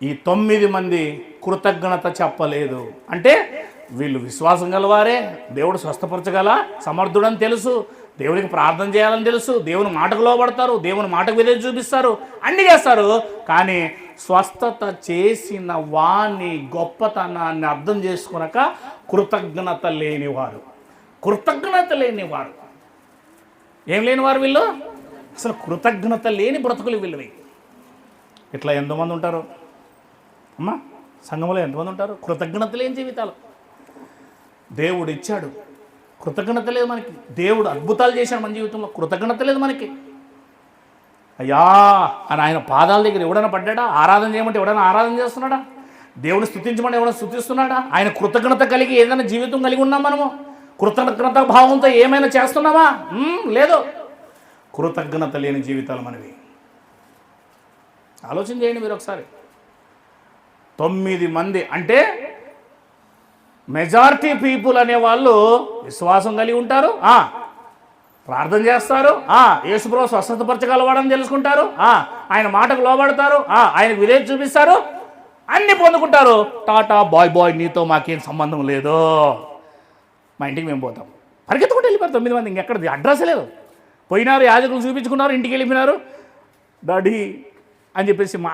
ఈ 9 మంది కృతజ్ఞత చెప్పలేదు. అంటే వీళ్ళు విశ్వాసం గలవారే, దేవుడు స్వస్థపరచగల సమర్థుడని తెలుసు, దేవుడికి ప్రార్థన చేయాలని తెలుసు, దేవుని మాటకు లోబడతారు, దేవుని మాటకు విధేయత చూపిస్తారు, అన్నీ చేస్తారు. కానీ స్వస్థత చేసిన వాని గొప్పతనాన్ని అర్థం చేసుకునక కృతజ్ఞత లేనివారు. ఏం లేనివారు వీళ్ళు? అసలు కృతజ్ఞత లేని బ్రతుకులు వీళ్ళవి. ఇట్లా ఎంతమంది ఉంటారు అమ్మా? సంఘంలో ఎంతమంది ఉంటారు? కృతజ్ఞత లేని జీవితాలు. దేవుడు ఇచ్చాడు, కృతజ్ఞత లేదు మనకి. దేవుడు అద్భుతాలు చేశాడు మన జీవితంలో, కృతజ్ఞత లేదు మనకి. అయ్యా అని ఆయన పాదాల దగ్గర ఎవడైనా పడ్డాడా? ఆరాధన చేయమంటే ఎవడైనా ఆరాధన చేస్తున్నాడా? దేవుని స్తుతించమంటే ఎవడైనా స్తుతిస్తున్నాడా? ఆయన కృతజ్ఞత కలిగి ఏదైనా జీవితం కలిగి ఉన్నాం మనము? కృతజ్ఞత భావంతో ఏమైనా చేస్తున్నామా? లేదు. కృతజ్ఞత లేని జీవితాలు మనవి. ఆలోచన చేయండి మీరు ఒకసారి. 9 మంది అంటే మెజారిటీ పీపుల్ అనేవాళ్ళు విశ్వాసం కలిగి ఉంటారు, ప్రార్థన చేస్తారు, యేసుప్రభు స్వస్థతపరచగలవాడని తెలుసుకుంటారు, ఆయన మాటకు లోబడతారు, ఆయనకు విధేయత చూపిస్తారు, అన్నీ పొందుకుంటారు. టాటా బాయ్ నీతో మాకేం సంబంధం లేదు, మా ఇంటికి మేము పోతాం. పరిగెత్తుకుంటూ వెళ్ళిపోయారు 9 మంది. ఇంకెక్కడ అడ్రస్ లేదు. పోయినారు, యాజకులు చూపించుకున్నారు, ఇంటికి వెళ్ళిపోయినారు. డాడీ అని చెప్పేసి మా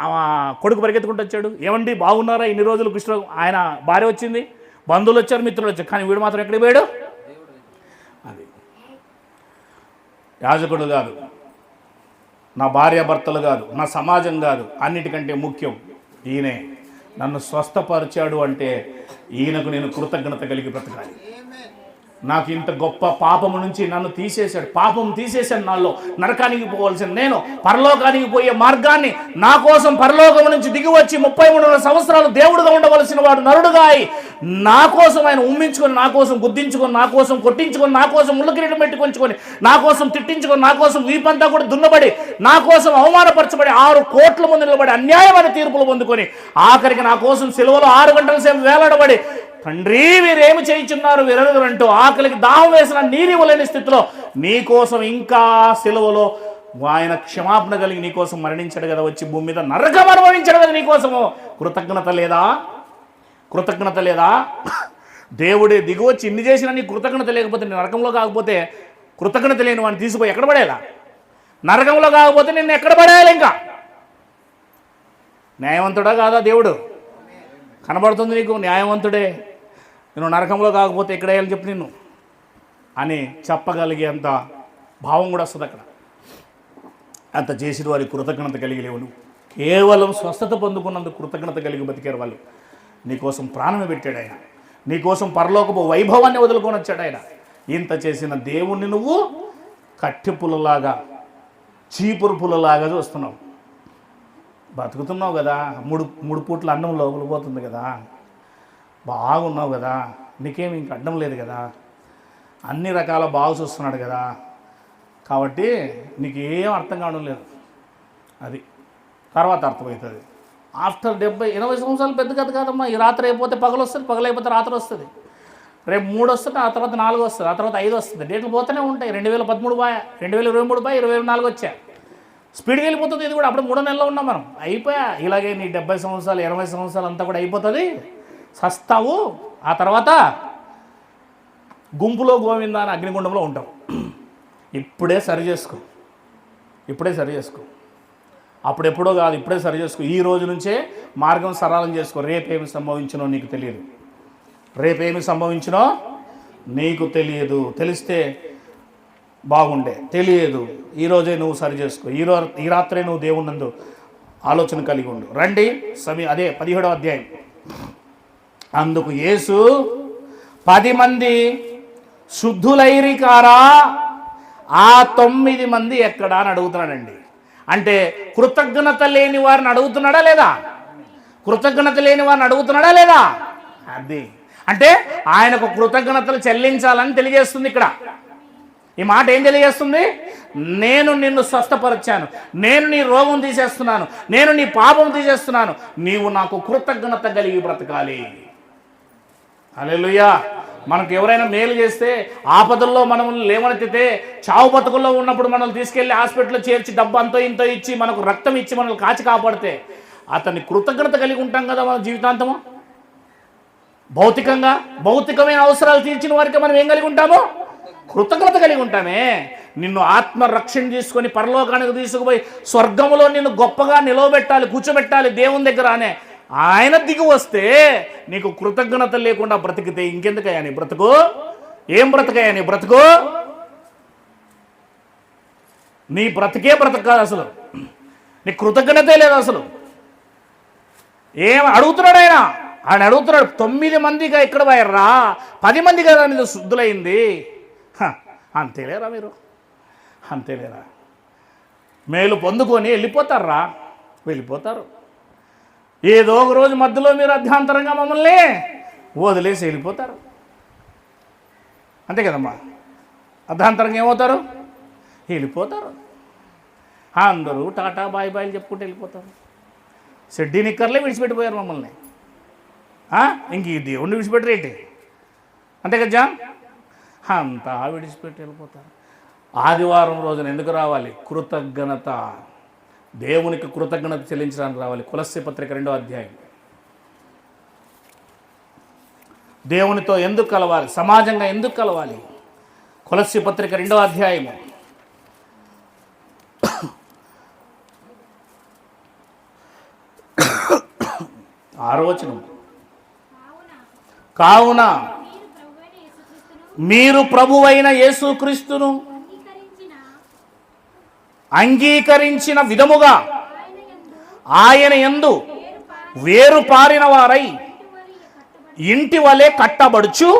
కొడుకు పరిగెత్తుకుంటూ వచ్చాడు. ఏమండి బాగున్నారా? ఇన్ని రోజులు కుష్ఠరోగం. ఆయన భార్య వచ్చింది, బంధువులు వచ్చారు, మిత్రులు వచ్చారు, కానీ వీడు మాత్రం ఎక్కడికి పోయాడు? అది యాజకుడు కాదు, నా భార్య భర్తలు కాదు, నా సమాజం కాదు, అన్నిటికంటే ముఖ్యం ఈయనే నన్ను స్వస్థపరిచాడు అంటే ఈయనకు నేను కృతజ్ఞత కలిగి బ్రతకాలి. నాకు ఇంత గొప్ప పాపము నుంచి నన్ను తీసేశాడు, పాపం తీసేశాడు నాలో. నరకానికి పోవాల్సిన నేను పరలోకానికి పోయే మార్గాన్ని నా కోసం పరలోకం నుంచి దిగి వచ్చి 33 సంవత్సరాలు దేవుడుగా ఉండవలసిన వాడు నరుడుగా అయి నా కోసం ఆయన ఉమ్మించుకొని, నా కోసం గుద్దించుకొని, నా కోసం కొట్టించుకొని, నా కోసం ముళ్ళు కిరీటం పెట్టుకొంచుకొని, నా కోసం తిట్టించుకొని, నా కోసం వీపంతా కూడా దున్నబడి, నా కోసం అవమానపరచబడి 6 కోట్ల మంది నిలబడి అన్యాయమైన తీర్పులు పొందుకొని ఆఖరికి నా కోసం సిలువలో 6 గంటల సేపు వేలాడబడి, తండ్రి వీరేమి చేయించున్నారు వీరెరుగురంటూ ఆకలికి దాహం వేసిన నీరివ్వలేని స్థితిలో నీ కోసం ఇంకా సిలువలో ఆయన క్షమాపణ కలిగి నీ కోసం మరణించాడు కదా, వచ్చి భూమి మీద నరకం అనుభవించాడు కదా నీకోసము. కృతజ్ఞత లేదా? కృతజ్ఞత లేదా? దేవుడే దిగువచ్చి ఇన్ని చేసినా నీ కృతజ్ఞత లేకపోతే, నీ నరకంలో కాకపోతే కృతజ్ఞత లేని వాడిని తీసుకుపోయి ఎక్కడ పడేలా? నరకంలో కాకపోతే నిన్ను ఎక్కడ పడేయాలి? ఇంకా న్యాయవంతుడా కాదా దేవుడు? కనబడుతుంది నీకు న్యాయవంతుడే. నేను నరకంలో కాకపోతే ఎక్కడ వేయాలని చెప్పి నిన్ను అని చెప్పగలిగే అంత భావం కూడా వస్తుంది అక్కడ. అంత చేసిన వారి కృతజ్ఞత కలిగి లేవు. నువ్వు కేవలం స్వస్థత పొందుకున్నందుకు కృతజ్ఞత కలిగి బతికారు వాళ్ళు. నీకోసం ప్రాణమే పెట్టాడు ఆయన, నీకోసం పరలోకపు వైభవాన్ని వదులుకొని వచ్చాడు ఆయన. ఇంత చేసిన దేవుణ్ణి నువ్వు కట్టె పుల్లలాగా, చీపురు పుల్లలాగా చూస్తున్నావు. బతుకుతున్నావు కదా, మూడు పూట్ల అన్నం లోపల పోతుంది కదా, బాగున్నావు కదా, నీకేమి ఇంక అడ్డం లేదు కదా, అన్ని రకాల బాగు చూస్తున్నాడు కదా, కాబట్టి నీకు ఏం అర్థం కావడం లేదు. అది తర్వాత అర్థమవుతుంది. ఆఫ్టర్ 70-80 సంవత్సరాలు పెద్ద కథ కాదమ్మా. ఈ రాత్రి అయిపోతే పగలు వస్తుంది, పగలు అయిపోతే రాత్రి వస్తుంది, రేపు 3 వస్తుంది, ఆ తర్వాత 4 వస్తుంది, ఆ తర్వాత 5 వస్తుంది. డేట్లు పోతూనే ఉంటాయి. 2013 బాయ్, 2023 బాయ్, 2024 వచ్చా. స్పీడ్గా వెళ్ళిపోతుంది. ఇది కూడా అప్పుడు 3 నెలల్లో ఉన్నాం మనం. అయిపోయా. ఇలాగే నీ 70 సంవత్సరాలు 80 సంవత్సరాలు అంతా కూడా అయిపోతుంది, సస్తావు. ఆ తర్వాత గుంపులో గోవిందా అని అగ్నిగుండంలో ఉంటావు. ఇప్పుడే సరి చేసుకో, ఇప్పుడే సరి చేసుకో. అప్పుడెప్పుడో కాదు, ఇప్పుడే సరి చేసుకో. ఈ రోజు నుంచే మార్గం సరళం చేసుకో. రేపేమి సంభవించినో నీకు తెలియదు, రేపేమి సంభవించినో నీకు తెలియదు. తెలిస్తే బాగుండే, తెలియదు. ఈరోజే నువ్వు సరి చేసుకో. ఈ రాత్రే నువ్వు దేవుని నందు ఆలోచన కలిగి ఉండు. రండి అదే 17వ అధ్యాయం. అందుకు యేసు 10 మంది శుద్ధులైరి కారా, ఆ 9 మంది ఎక్కడా అని అడుగుతున్నాడండి. అంటే కృతజ్ఞత లేని వారిని అడుగుతున్నాడా లేదా? కృతజ్ఞత లేని వారిని అడుగుతున్నాడా లేదా? అది అంటే ఆయనకు కృతజ్ఞతలు చెల్లించాలని తెలియజేస్తుంది ఇక్కడ. ఈ మాట ఏం తెలియజేస్తుంది? నేను నిన్ను స్వస్థపరిచాను, నేను నీ రోగం తీసేస్తున్నాను, నేను నీ పాపం తీసేస్తున్నాను, నీవు నాకు కృతజ్ఞత కలిగి బ్రతకాలి. హల్లెలూయా. మనకు ఎవరైనా మేలు చేస్తే, ఆపదల్లో మనల్ని లేవనెత్తితే, చావు బతుకుల్లో ఉన్నప్పుడు మనల్ని తీసుకెళ్లి హాస్పిటల్లో చేర్చి డబ్బు అంతో ఇంతో ఇచ్చి మనకు రక్తం ఇచ్చి మనల్ని కాచి కాపాడితే అతన్ని కృతజ్ఞత కలిగి ఉంటాం కదా మన జీవితాంతము. భౌతికమైన అవసరాలు తీర్చిన వారికి మనం ఏం కలిగి ఉంటామో? కృతజ్ఞత కలిగి ఉంటామే. నిన్ను ఆత్మరక్షణ తీసుకొని పరలోకానికి తీసుకుపోయి స్వర్గంలో నిన్ను గొప్పగా నిలవబెట్టాలి, కూర్చోబెట్టాలి దేవుని దగ్గర అనే ఆయన దిగి వస్తే నీకు కృతజ్ఞత లేకుండా బ్రతికితే ఇంకెందుకయ్యా నీ బ్రతుకు? ఏం బ్రతకయ్యా నీ బ్రతుకు? నీ బ్రతికే బ్రతక కాదు అసలు. నీ కృతజ్ఞతే లేదు అసలు. ఏం అడుగుతున్నాడు ఆయన అడుగుతున్నాడు. 9 మందిగా ఎక్కడ పోయారా? 10 మంది కదా నీకు శుద్ధులైంది. అంతేలేరా మీరు? అంతేలేరా? మేలు పొందుకొని వెళ్ళిపోతారా? వెళ్ళిపోతారు. ఏదో ఒక రోజు మధ్యలో మీరు అర్ధాంతరంగా మమ్మల్ని వదిలేసి వెళ్ళిపోతారు. అంతే కదమ్మా. అర్ధాంతరంగా ఏమవుతారు? వెళ్ళిపోతారు. అందరూ టాటా బాయ్ బాయ్లు చెప్పుకుంటూ వెళ్ళిపోతారు. షెడ్డీ నిక్కర్లే విడిచిపెట్టిపోయారు మమ్మల్ని. ఇంక ఈ దేవుణ్ణి విడిచిపెట్టరేంటి? అంతే కదా జాన్? అంతా విడిచిపెట్టి వెళ్ళిపోతారు. ఆదివారం రోజున ఎందుకు రావాలి? కృతజ్ఞత, దేవునికి కృతజ్ఞత చెల్లించడానికి రావాలి. కొలస్సీ పత్రిక 2వ అధ్యాయం. దేవునితో ఎందుకు కలవాలి? సమాజంగా ఎందుకు కలవాలి? కొలస్సీ పత్రిక 2వ అధ్యాయము 6వ వచనం. కావున మీరు ప్రభువైన యేసుక్రీస్తును అంగీకరించిన విధముగా ఆయన యందు వేరు పారిన వారై ఇంటి వలె కట్టబడుచు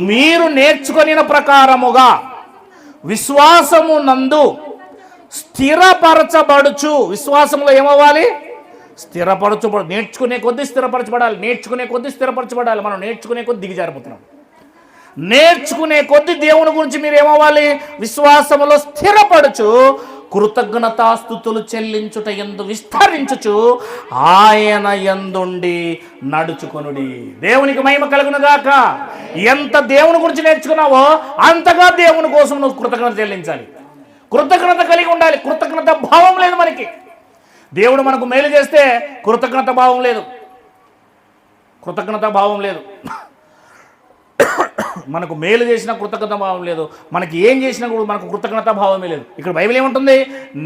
మీరు నేర్చుకొనిన ప్రకారముగా విశ్వాసము నందు స్థిరపరచబడుచు. విశ్వాసంలో ఏమవ్వాలి? స్థిరపరచబడు. నేర్చుకునే కొద్దీ స్థిరపరచబడాలి, నేర్చుకునే కొద్దీ స్థిరపరచబడాలి. మనం నేర్చుకునే కొద్దీ దిగజారిపోతున్నాం. నేర్చుకునే కొద్దీ దేవుని గురించి మీరు ఏమవ్వాలి? విశ్వాసములో స్థిరపడుచు కృతజ్ఞతాస్తుతులు చెల్లించుట యందు విస్తరించుచు ఆయన యందుండి నడుచుకొనుడి. దేవునికి మహిమ కలుగునుగాక. ఎంత దేవుని గురించి నేర్చుకున్నావో అంతగా దేవుని కోసం నువ్వు కృతజ్ఞత చెల్లించాలి. కృతజ్ఞత కలిగి ఉండాలి. కృతజ్ఞత భావం లేదు మనకి. దేవుడు మనకు మేలు చేస్తే కృతజ్ఞత భావం లేదు. కృతజ్ఞత భావం లేదు. మనకు మేలు చేసిన కృతజ్ఞత భావం లేదు. మనకి ఏం చేసినా కూడా మనకు కృతజ్ఞత భావమే లేదు. ఇక్కడ బైబిల్ ఏముంటుంది?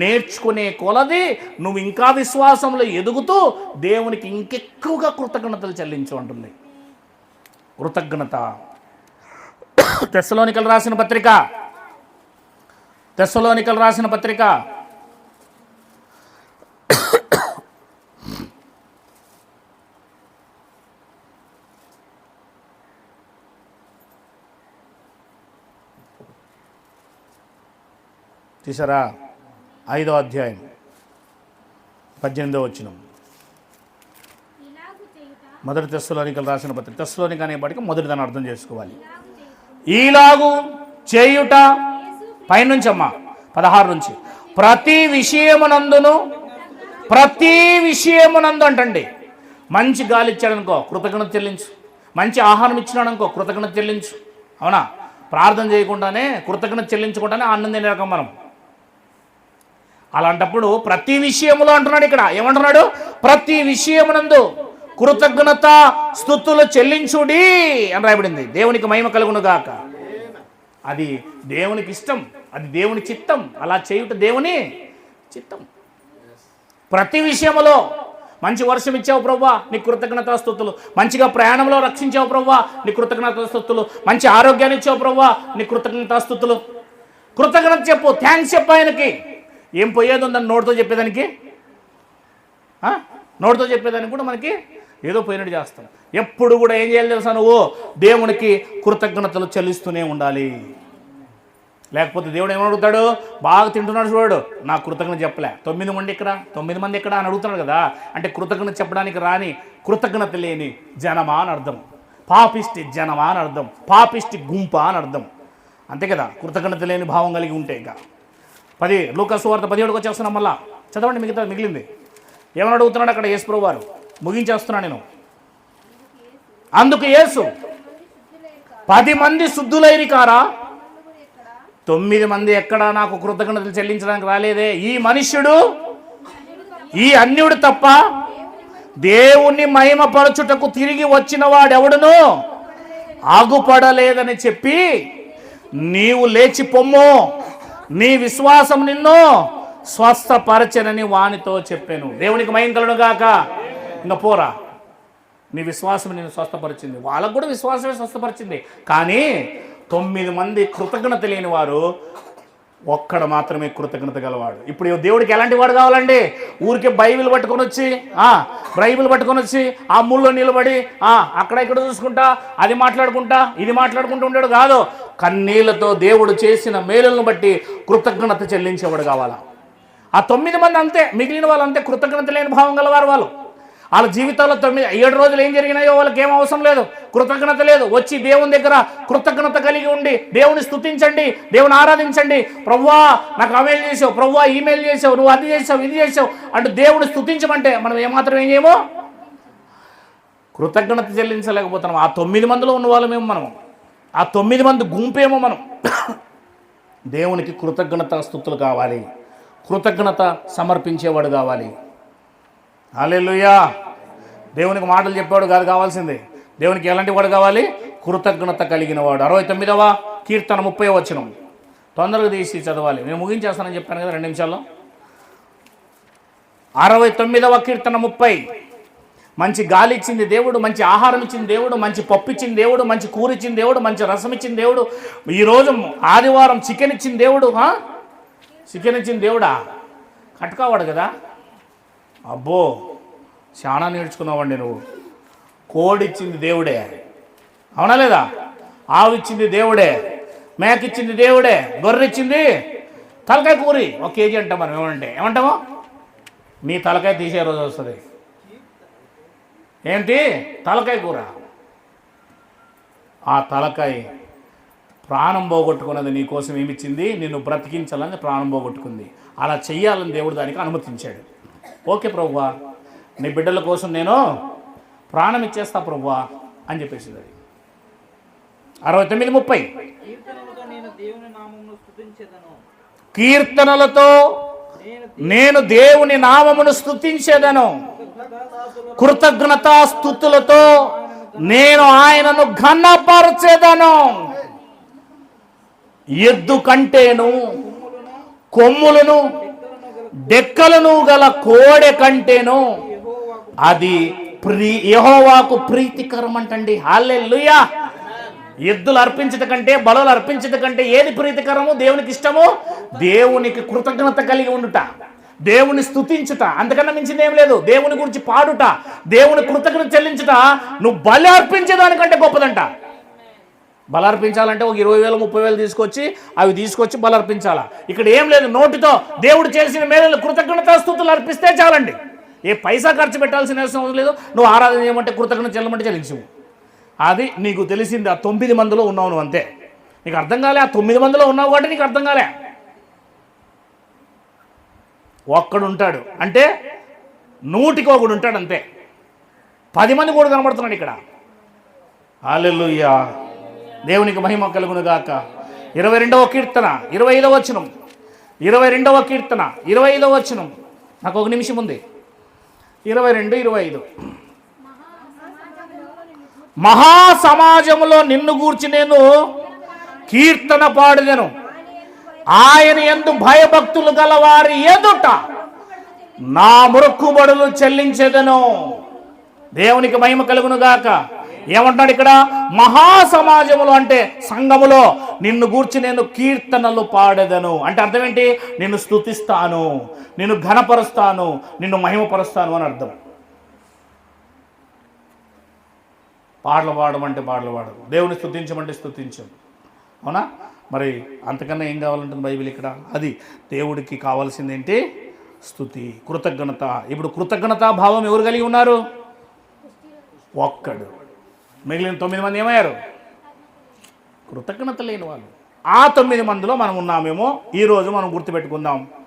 నేర్చుకునే కొలది నువ్వు ఇంకా విశ్వాసంలో ఎదుగుతూ దేవునికి ఇంకెక్కువగా కృతజ్ఞతలు చెల్లించు అంటుంది. కృతజ్ఞత. తెస్సలోనికలు రాసిన పత్రిక తీసారా? 5వ అధ్యాయం 18వ వచనం. మొదటి తెస్సలోనికలు రాసిన పత్రిక. తెస్సలోనిక అనేప్పటికీ మొదటి దాన్ని అర్థం చేసుకోవాలి. ఈలాగు చేయుట పైనుంచి అమ్మా 16 నుంచి ప్రతి విషయమునందు అంటండి. మంచి గాలి ఇచ్చాడనుకో కృతజ్ఞత చెల్లించు. మంచి ఆహారం ఇచ్చినాడనుకో కృతజ్ఞత చెల్లించు. అవునా? ప్రార్థన చేయకుండానే కృతజ్ఞత చెల్లించకుండానే అన్నం తినే రకం మనం. అలాంటప్పుడు ప్రతి విషయములో అంటున్నాడు. ఇక్కడ ఏమంటున్నాడు? ప్రతి విషయమునందు కృతజ్ఞత స్తుతులు చెల్లించుడి అని రాయబడింది. దేవునికి మహిమ కలుగును గాక. అది దేవునికి ఇష్టం, అది దేవుని చిత్తం. అలా చేయుట దేవుని చిత్తం. ప్రతి విషయంలో మంచి వర్షం ఇచ్చావు ప్రభువా, నీ కృతజ్ఞతా స్తుతులు. మంచిగా ప్రయాణంలో రక్షించావు ప్రభువా, నీ కృతజ్ఞతా స్తుతులు. మంచి ఆరోగ్యాన్ని ఇచ్చావు ప్రభువా, నీ కృతజ్ఞతా స్తుతులు. కృతజ్ఞత చెప్పు, థ్యాంక్స్ చెప్పు ఆయనకి. ఏం పోయేది ఉందని నోటితో చెప్పేదానికి? నోటితో చెప్పేదానికి కూడా మనకి ఏదో పోయినట్టు చేస్తాం. ఎప్పుడు కూడా ఏం చేయాలి తెలుసా? నువ్వు దేవునికి కృతజ్ఞతలు చెల్లిస్తూనే ఉండాలి. లేకపోతే దేవుడు ఏమడుగుతాడు? బాగా తింటున్నాడు చూడు, నా కృతజ్ఞత చెప్పలే. 9 మంది ఎక్కడ అని అడుగుతున్నాడు కదా. అంటే కృతజ్ఞత చెప్పడానికి రాని, కృతజ్ఞత లేని జనమా అని అర్థం. పాపిష్టి జనమా అని అర్థం. పాపిష్టి గుంప అని అర్థం. అంతే కదా, కృతజ్ఞత లేని భావం కలిగి ఉంటే. ఇంకా లూకా సువార్త 17కి వచ్చేస్తున్నాం. మళ్ళా చదవండి, మిగిలింది. ఏమని అడుగుతున్నాడు అక్కడ యేసు ప్రభు వారు? ముగించేస్తున్నాను నేను. అందుకు యేసు 10 మంది శుద్ధులైరి కారా? 9 మంది ఎక్కడా నాకు కృతజ్ఞతలు చెల్లించడానికి రాలేదే. ఈ మనుష్యుడు, ఈ అన్యుడు తప్ప దేవుణ్ణి మహిమపరచుటకు తిరిగి వచ్చిన వాడెవడును ఆగుపడలేదని చెప్పి, నీవు లేచి పొమ్ము, నీ విశ్వాసం నిన్ను స్వస్థపరచనని వానితో చెప్పాను. దేవునికి మహిమ కలుగును గాక. ఇంకా పోరా, నీ విశ్వాసం నిన్ను స్వస్థపరిచింది. వాళ్ళకు కూడా విశ్వాసమే స్వస్థపరిచింది. కానీ 9 మంది కృతజ్ఞత లేని వారు, ఒక్కడ మాత్రమే కృతజ్ఞత గలవాడు. ఇప్పుడు దేవుడికి ఎలాంటి వాడు కావాలండి? ఊరికే బైబిల్ పట్టుకొని వచ్చి ఆ ముళ్ళో నిలబడి అక్కడ ఇక్కడ చూసుకుంటా, అది మాట్లాడుకుంటా, ఇది మాట్లాడుకుంటూ ఉండేడు కాదు. కన్నీళ్లతో దేవుడు చేసిన మేలులను బట్టి కృతజ్ఞత చెల్లించేవాడు కావాలా. ఆ 9 మంది అంతే. మిగిలిన వాళ్ళు అంతే, కృతజ్ఞత లేని భావం గలవారు. వాళ్ళ జీవితాల్లో 7 రోజులు ఏం జరిగినాయో వాళ్ళకి ఏం అవసరం లేదు, కృతజ్ఞత లేదు. వచ్చి దేవుని దగ్గర కృతజ్ఞత కలిగి ఉండి దేవుని స్తుతించండి, దేవుని ఆరాధించండి. ప్రభువా నాకు అమెయిల్ చేసావు, ప్రభువా ఈమెయిల్ చేసావు, నువ్వు అది చేసావు, ఇది చేసావు అంటూ దేవుని స్తుతించమంటే మనం ఏమాత్రం ఏం చేయమో కృతజ్ఞత చెల్లించలేకపోతున్నాం. ఆ 9 మందిలో ఉన్న వాళ్ళమేమో మనం, ఆ 9 మంది గుంపేమో మనం. దేవునికి కృతజ్ఞత స్తుతులు కావాలి, కృతజ్ఞత సమర్పించేవాడు కావాలి. హల్లెలూయా. దేవునికి మాటలు చెప్పేవాడు కాదు కావాల్సింది. దేవునికి ఎలాంటి వాడు కావాలి? కృతజ్ఞత కలిగిన వాడు. 69వ కీర్తన 30వ వచనం. తొందరగా తీసి చదవాలి, నేను ముగించేస్తానని చెప్పాను కదా 2 నిమిషాల్లో. 69వ కీర్తన 30. మంచి గాలి ఇచ్చింది దేవుడు, మంచి ఆహారం ఇచ్చింది దేవుడు, మంచి పప్పు ఇచ్చింది దేవుడు, మంచి కూర ఇచ్చింది దేవుడు, మంచి రసం ఇచ్చింది దేవుడు. ఈరోజు ఆదివారం చికెన్ ఇచ్చింది దేవుడు. చికెన్ ఇచ్చింది దేవుడా? కట్టుకోవాడు కదా. అబ్బో చాలా నేర్చుకున్నావండి నువ్వు. కోడిచ్చింది దేవుడే, అవునా లేదా? ఆవిచ్చింది దేవుడే, మేకిచ్చింది దేవుడే, గొర్రెచ్చింది తలకాయ కూరి 1 కేజీ అంటాం మనం. ఏమంటాము? నీ తలకాయ తీసే రోజు వస్తుంది. ఏంటి? తలకాయ కూర. ఆ తలకాయ ప్రాణం పోగొట్టుకున్నది నీ కోసం ఏమిచ్చింది? నిన్ను బ్రతికించాలని ప్రాణం పోగొట్టుకుంది. అలా చెయ్యాలని దేవుడు దానికి అనుమతించాడు. ఓకే ప్రభువా, నీ బిడ్డల కోసం నేను ప్రాణం ఇచ్చేస్తా ప్రభువా అని చెప్పేసింది. అది 69:30. కీర్తనలతో నేను దేవుని నామమును స్తుతించేదను, కృతజ్ఞతాస్తుతులతో నేను ఆయనను ఘనపరచెదను. ఎద్దు కంటేను కొమ్ములను డెక్కలను గల కోడె కంటేను అది యెహోవాకు ప్రీతికరం అంటండి. హల్లెలూయా. ఎద్దులు అర్పించట కంటే, బలులు అర్పించట కంటే ఏది ప్రీతికరము, దేవునికి ఇష్టము? దేవునికి కృతజ్ఞత కలిగి ఉండుట, దేవుని స్తుతించుట, అంతకన్నా మించింది ఏం లేదు. దేవుని గురించి పాడుట, దేవుని కృతజ్ఞత చెల్లించుట నువ్వు బలి అర్పించేదానికంటే గొప్పదంట. బలి అర్పించాలంటే ఒక 20,000 30,000 తీసుకొచ్చి బలి అర్పించాలా? ఇక్కడ ఏం లేదు. నోటితో దేవుడు చేసిన మేలు కృతజ్ఞత స్తుతులు అర్పిస్తే చాలండి. ఏ పైసా ఖర్చు పెట్టాల్సిన అవసరం లేదు. నువ్వు ఆరాధన చేయమంటే, కృతజ్ఞత చెల్లమంటే చెల్లించు. అది నీకు తెలిసింది. ఆ 9 మందిలో ఉన్నావు నువ్వు, అంతే. నీకు అర్థం కాలే. ఆ 9 మందిలో ఉన్నావు కాబట్టి నీకు అర్థం కాలే. ఒక్కడు ఉంటాడు అంటే 100కి 1 ఉంటాడు, అంతే. 10 మంది కూడా కనబడుతున్నాడు ఇక్కడ. హల్లెలూయా. దేవునికి మహిమ కలుగును గాక. 22వ కీర్తన 25వ వచనం. 22వ కీర్తన 25వ వచనం. నాకు 1 నిమిషం ఉంది. 22, 25. మహాసమాజములో నిన్ను గూర్చి నేను కీర్తన పాడుదెను, ఆయన యందు భయభక్తులు గల వారి ఎదుట నా మొక్కుబడులు చెల్లించెదను. దేవునికి మహిమ కలుగును గాక. ఏమంటాడు ఇక్కడ? మహాసమాజములో అంటే సంఘములో నిన్ను గూర్చి నేను కీర్తనలు పాడెదను. అంటే అర్థం ఏంటి? నిన్ను స్తుతిస్తాను, నిన్ను ఘనపరుస్తాను, నిన్ను మహిమపరుస్తాను అని అర్థం. పాటలు పాడమంటే పాటలు పాడదు, దేవుని స్తుతించమంటే స్తుతించం. అవునా? మరి అంతకన్నా ఏం కావాలంటుంది బైబిల్ ఇక్కడ? అది దేవుడికి కావాల్సింది ఏంటి? స్తుతి, కృతజ్ఞత. ఇప్పుడు కృతజ్ఞతా భావం ఎవరు కలిగి ఉన్నారు? ఒక్కడు. మిగిలిన 9 మంది ఏమయ్యారు? కృతజ్ఞత లేని వాళ్ళు. ఆ 9 మందిలో మనం ఉన్నామేమో ఈరోజు మనం గుర్తుపెట్టుకుందాం.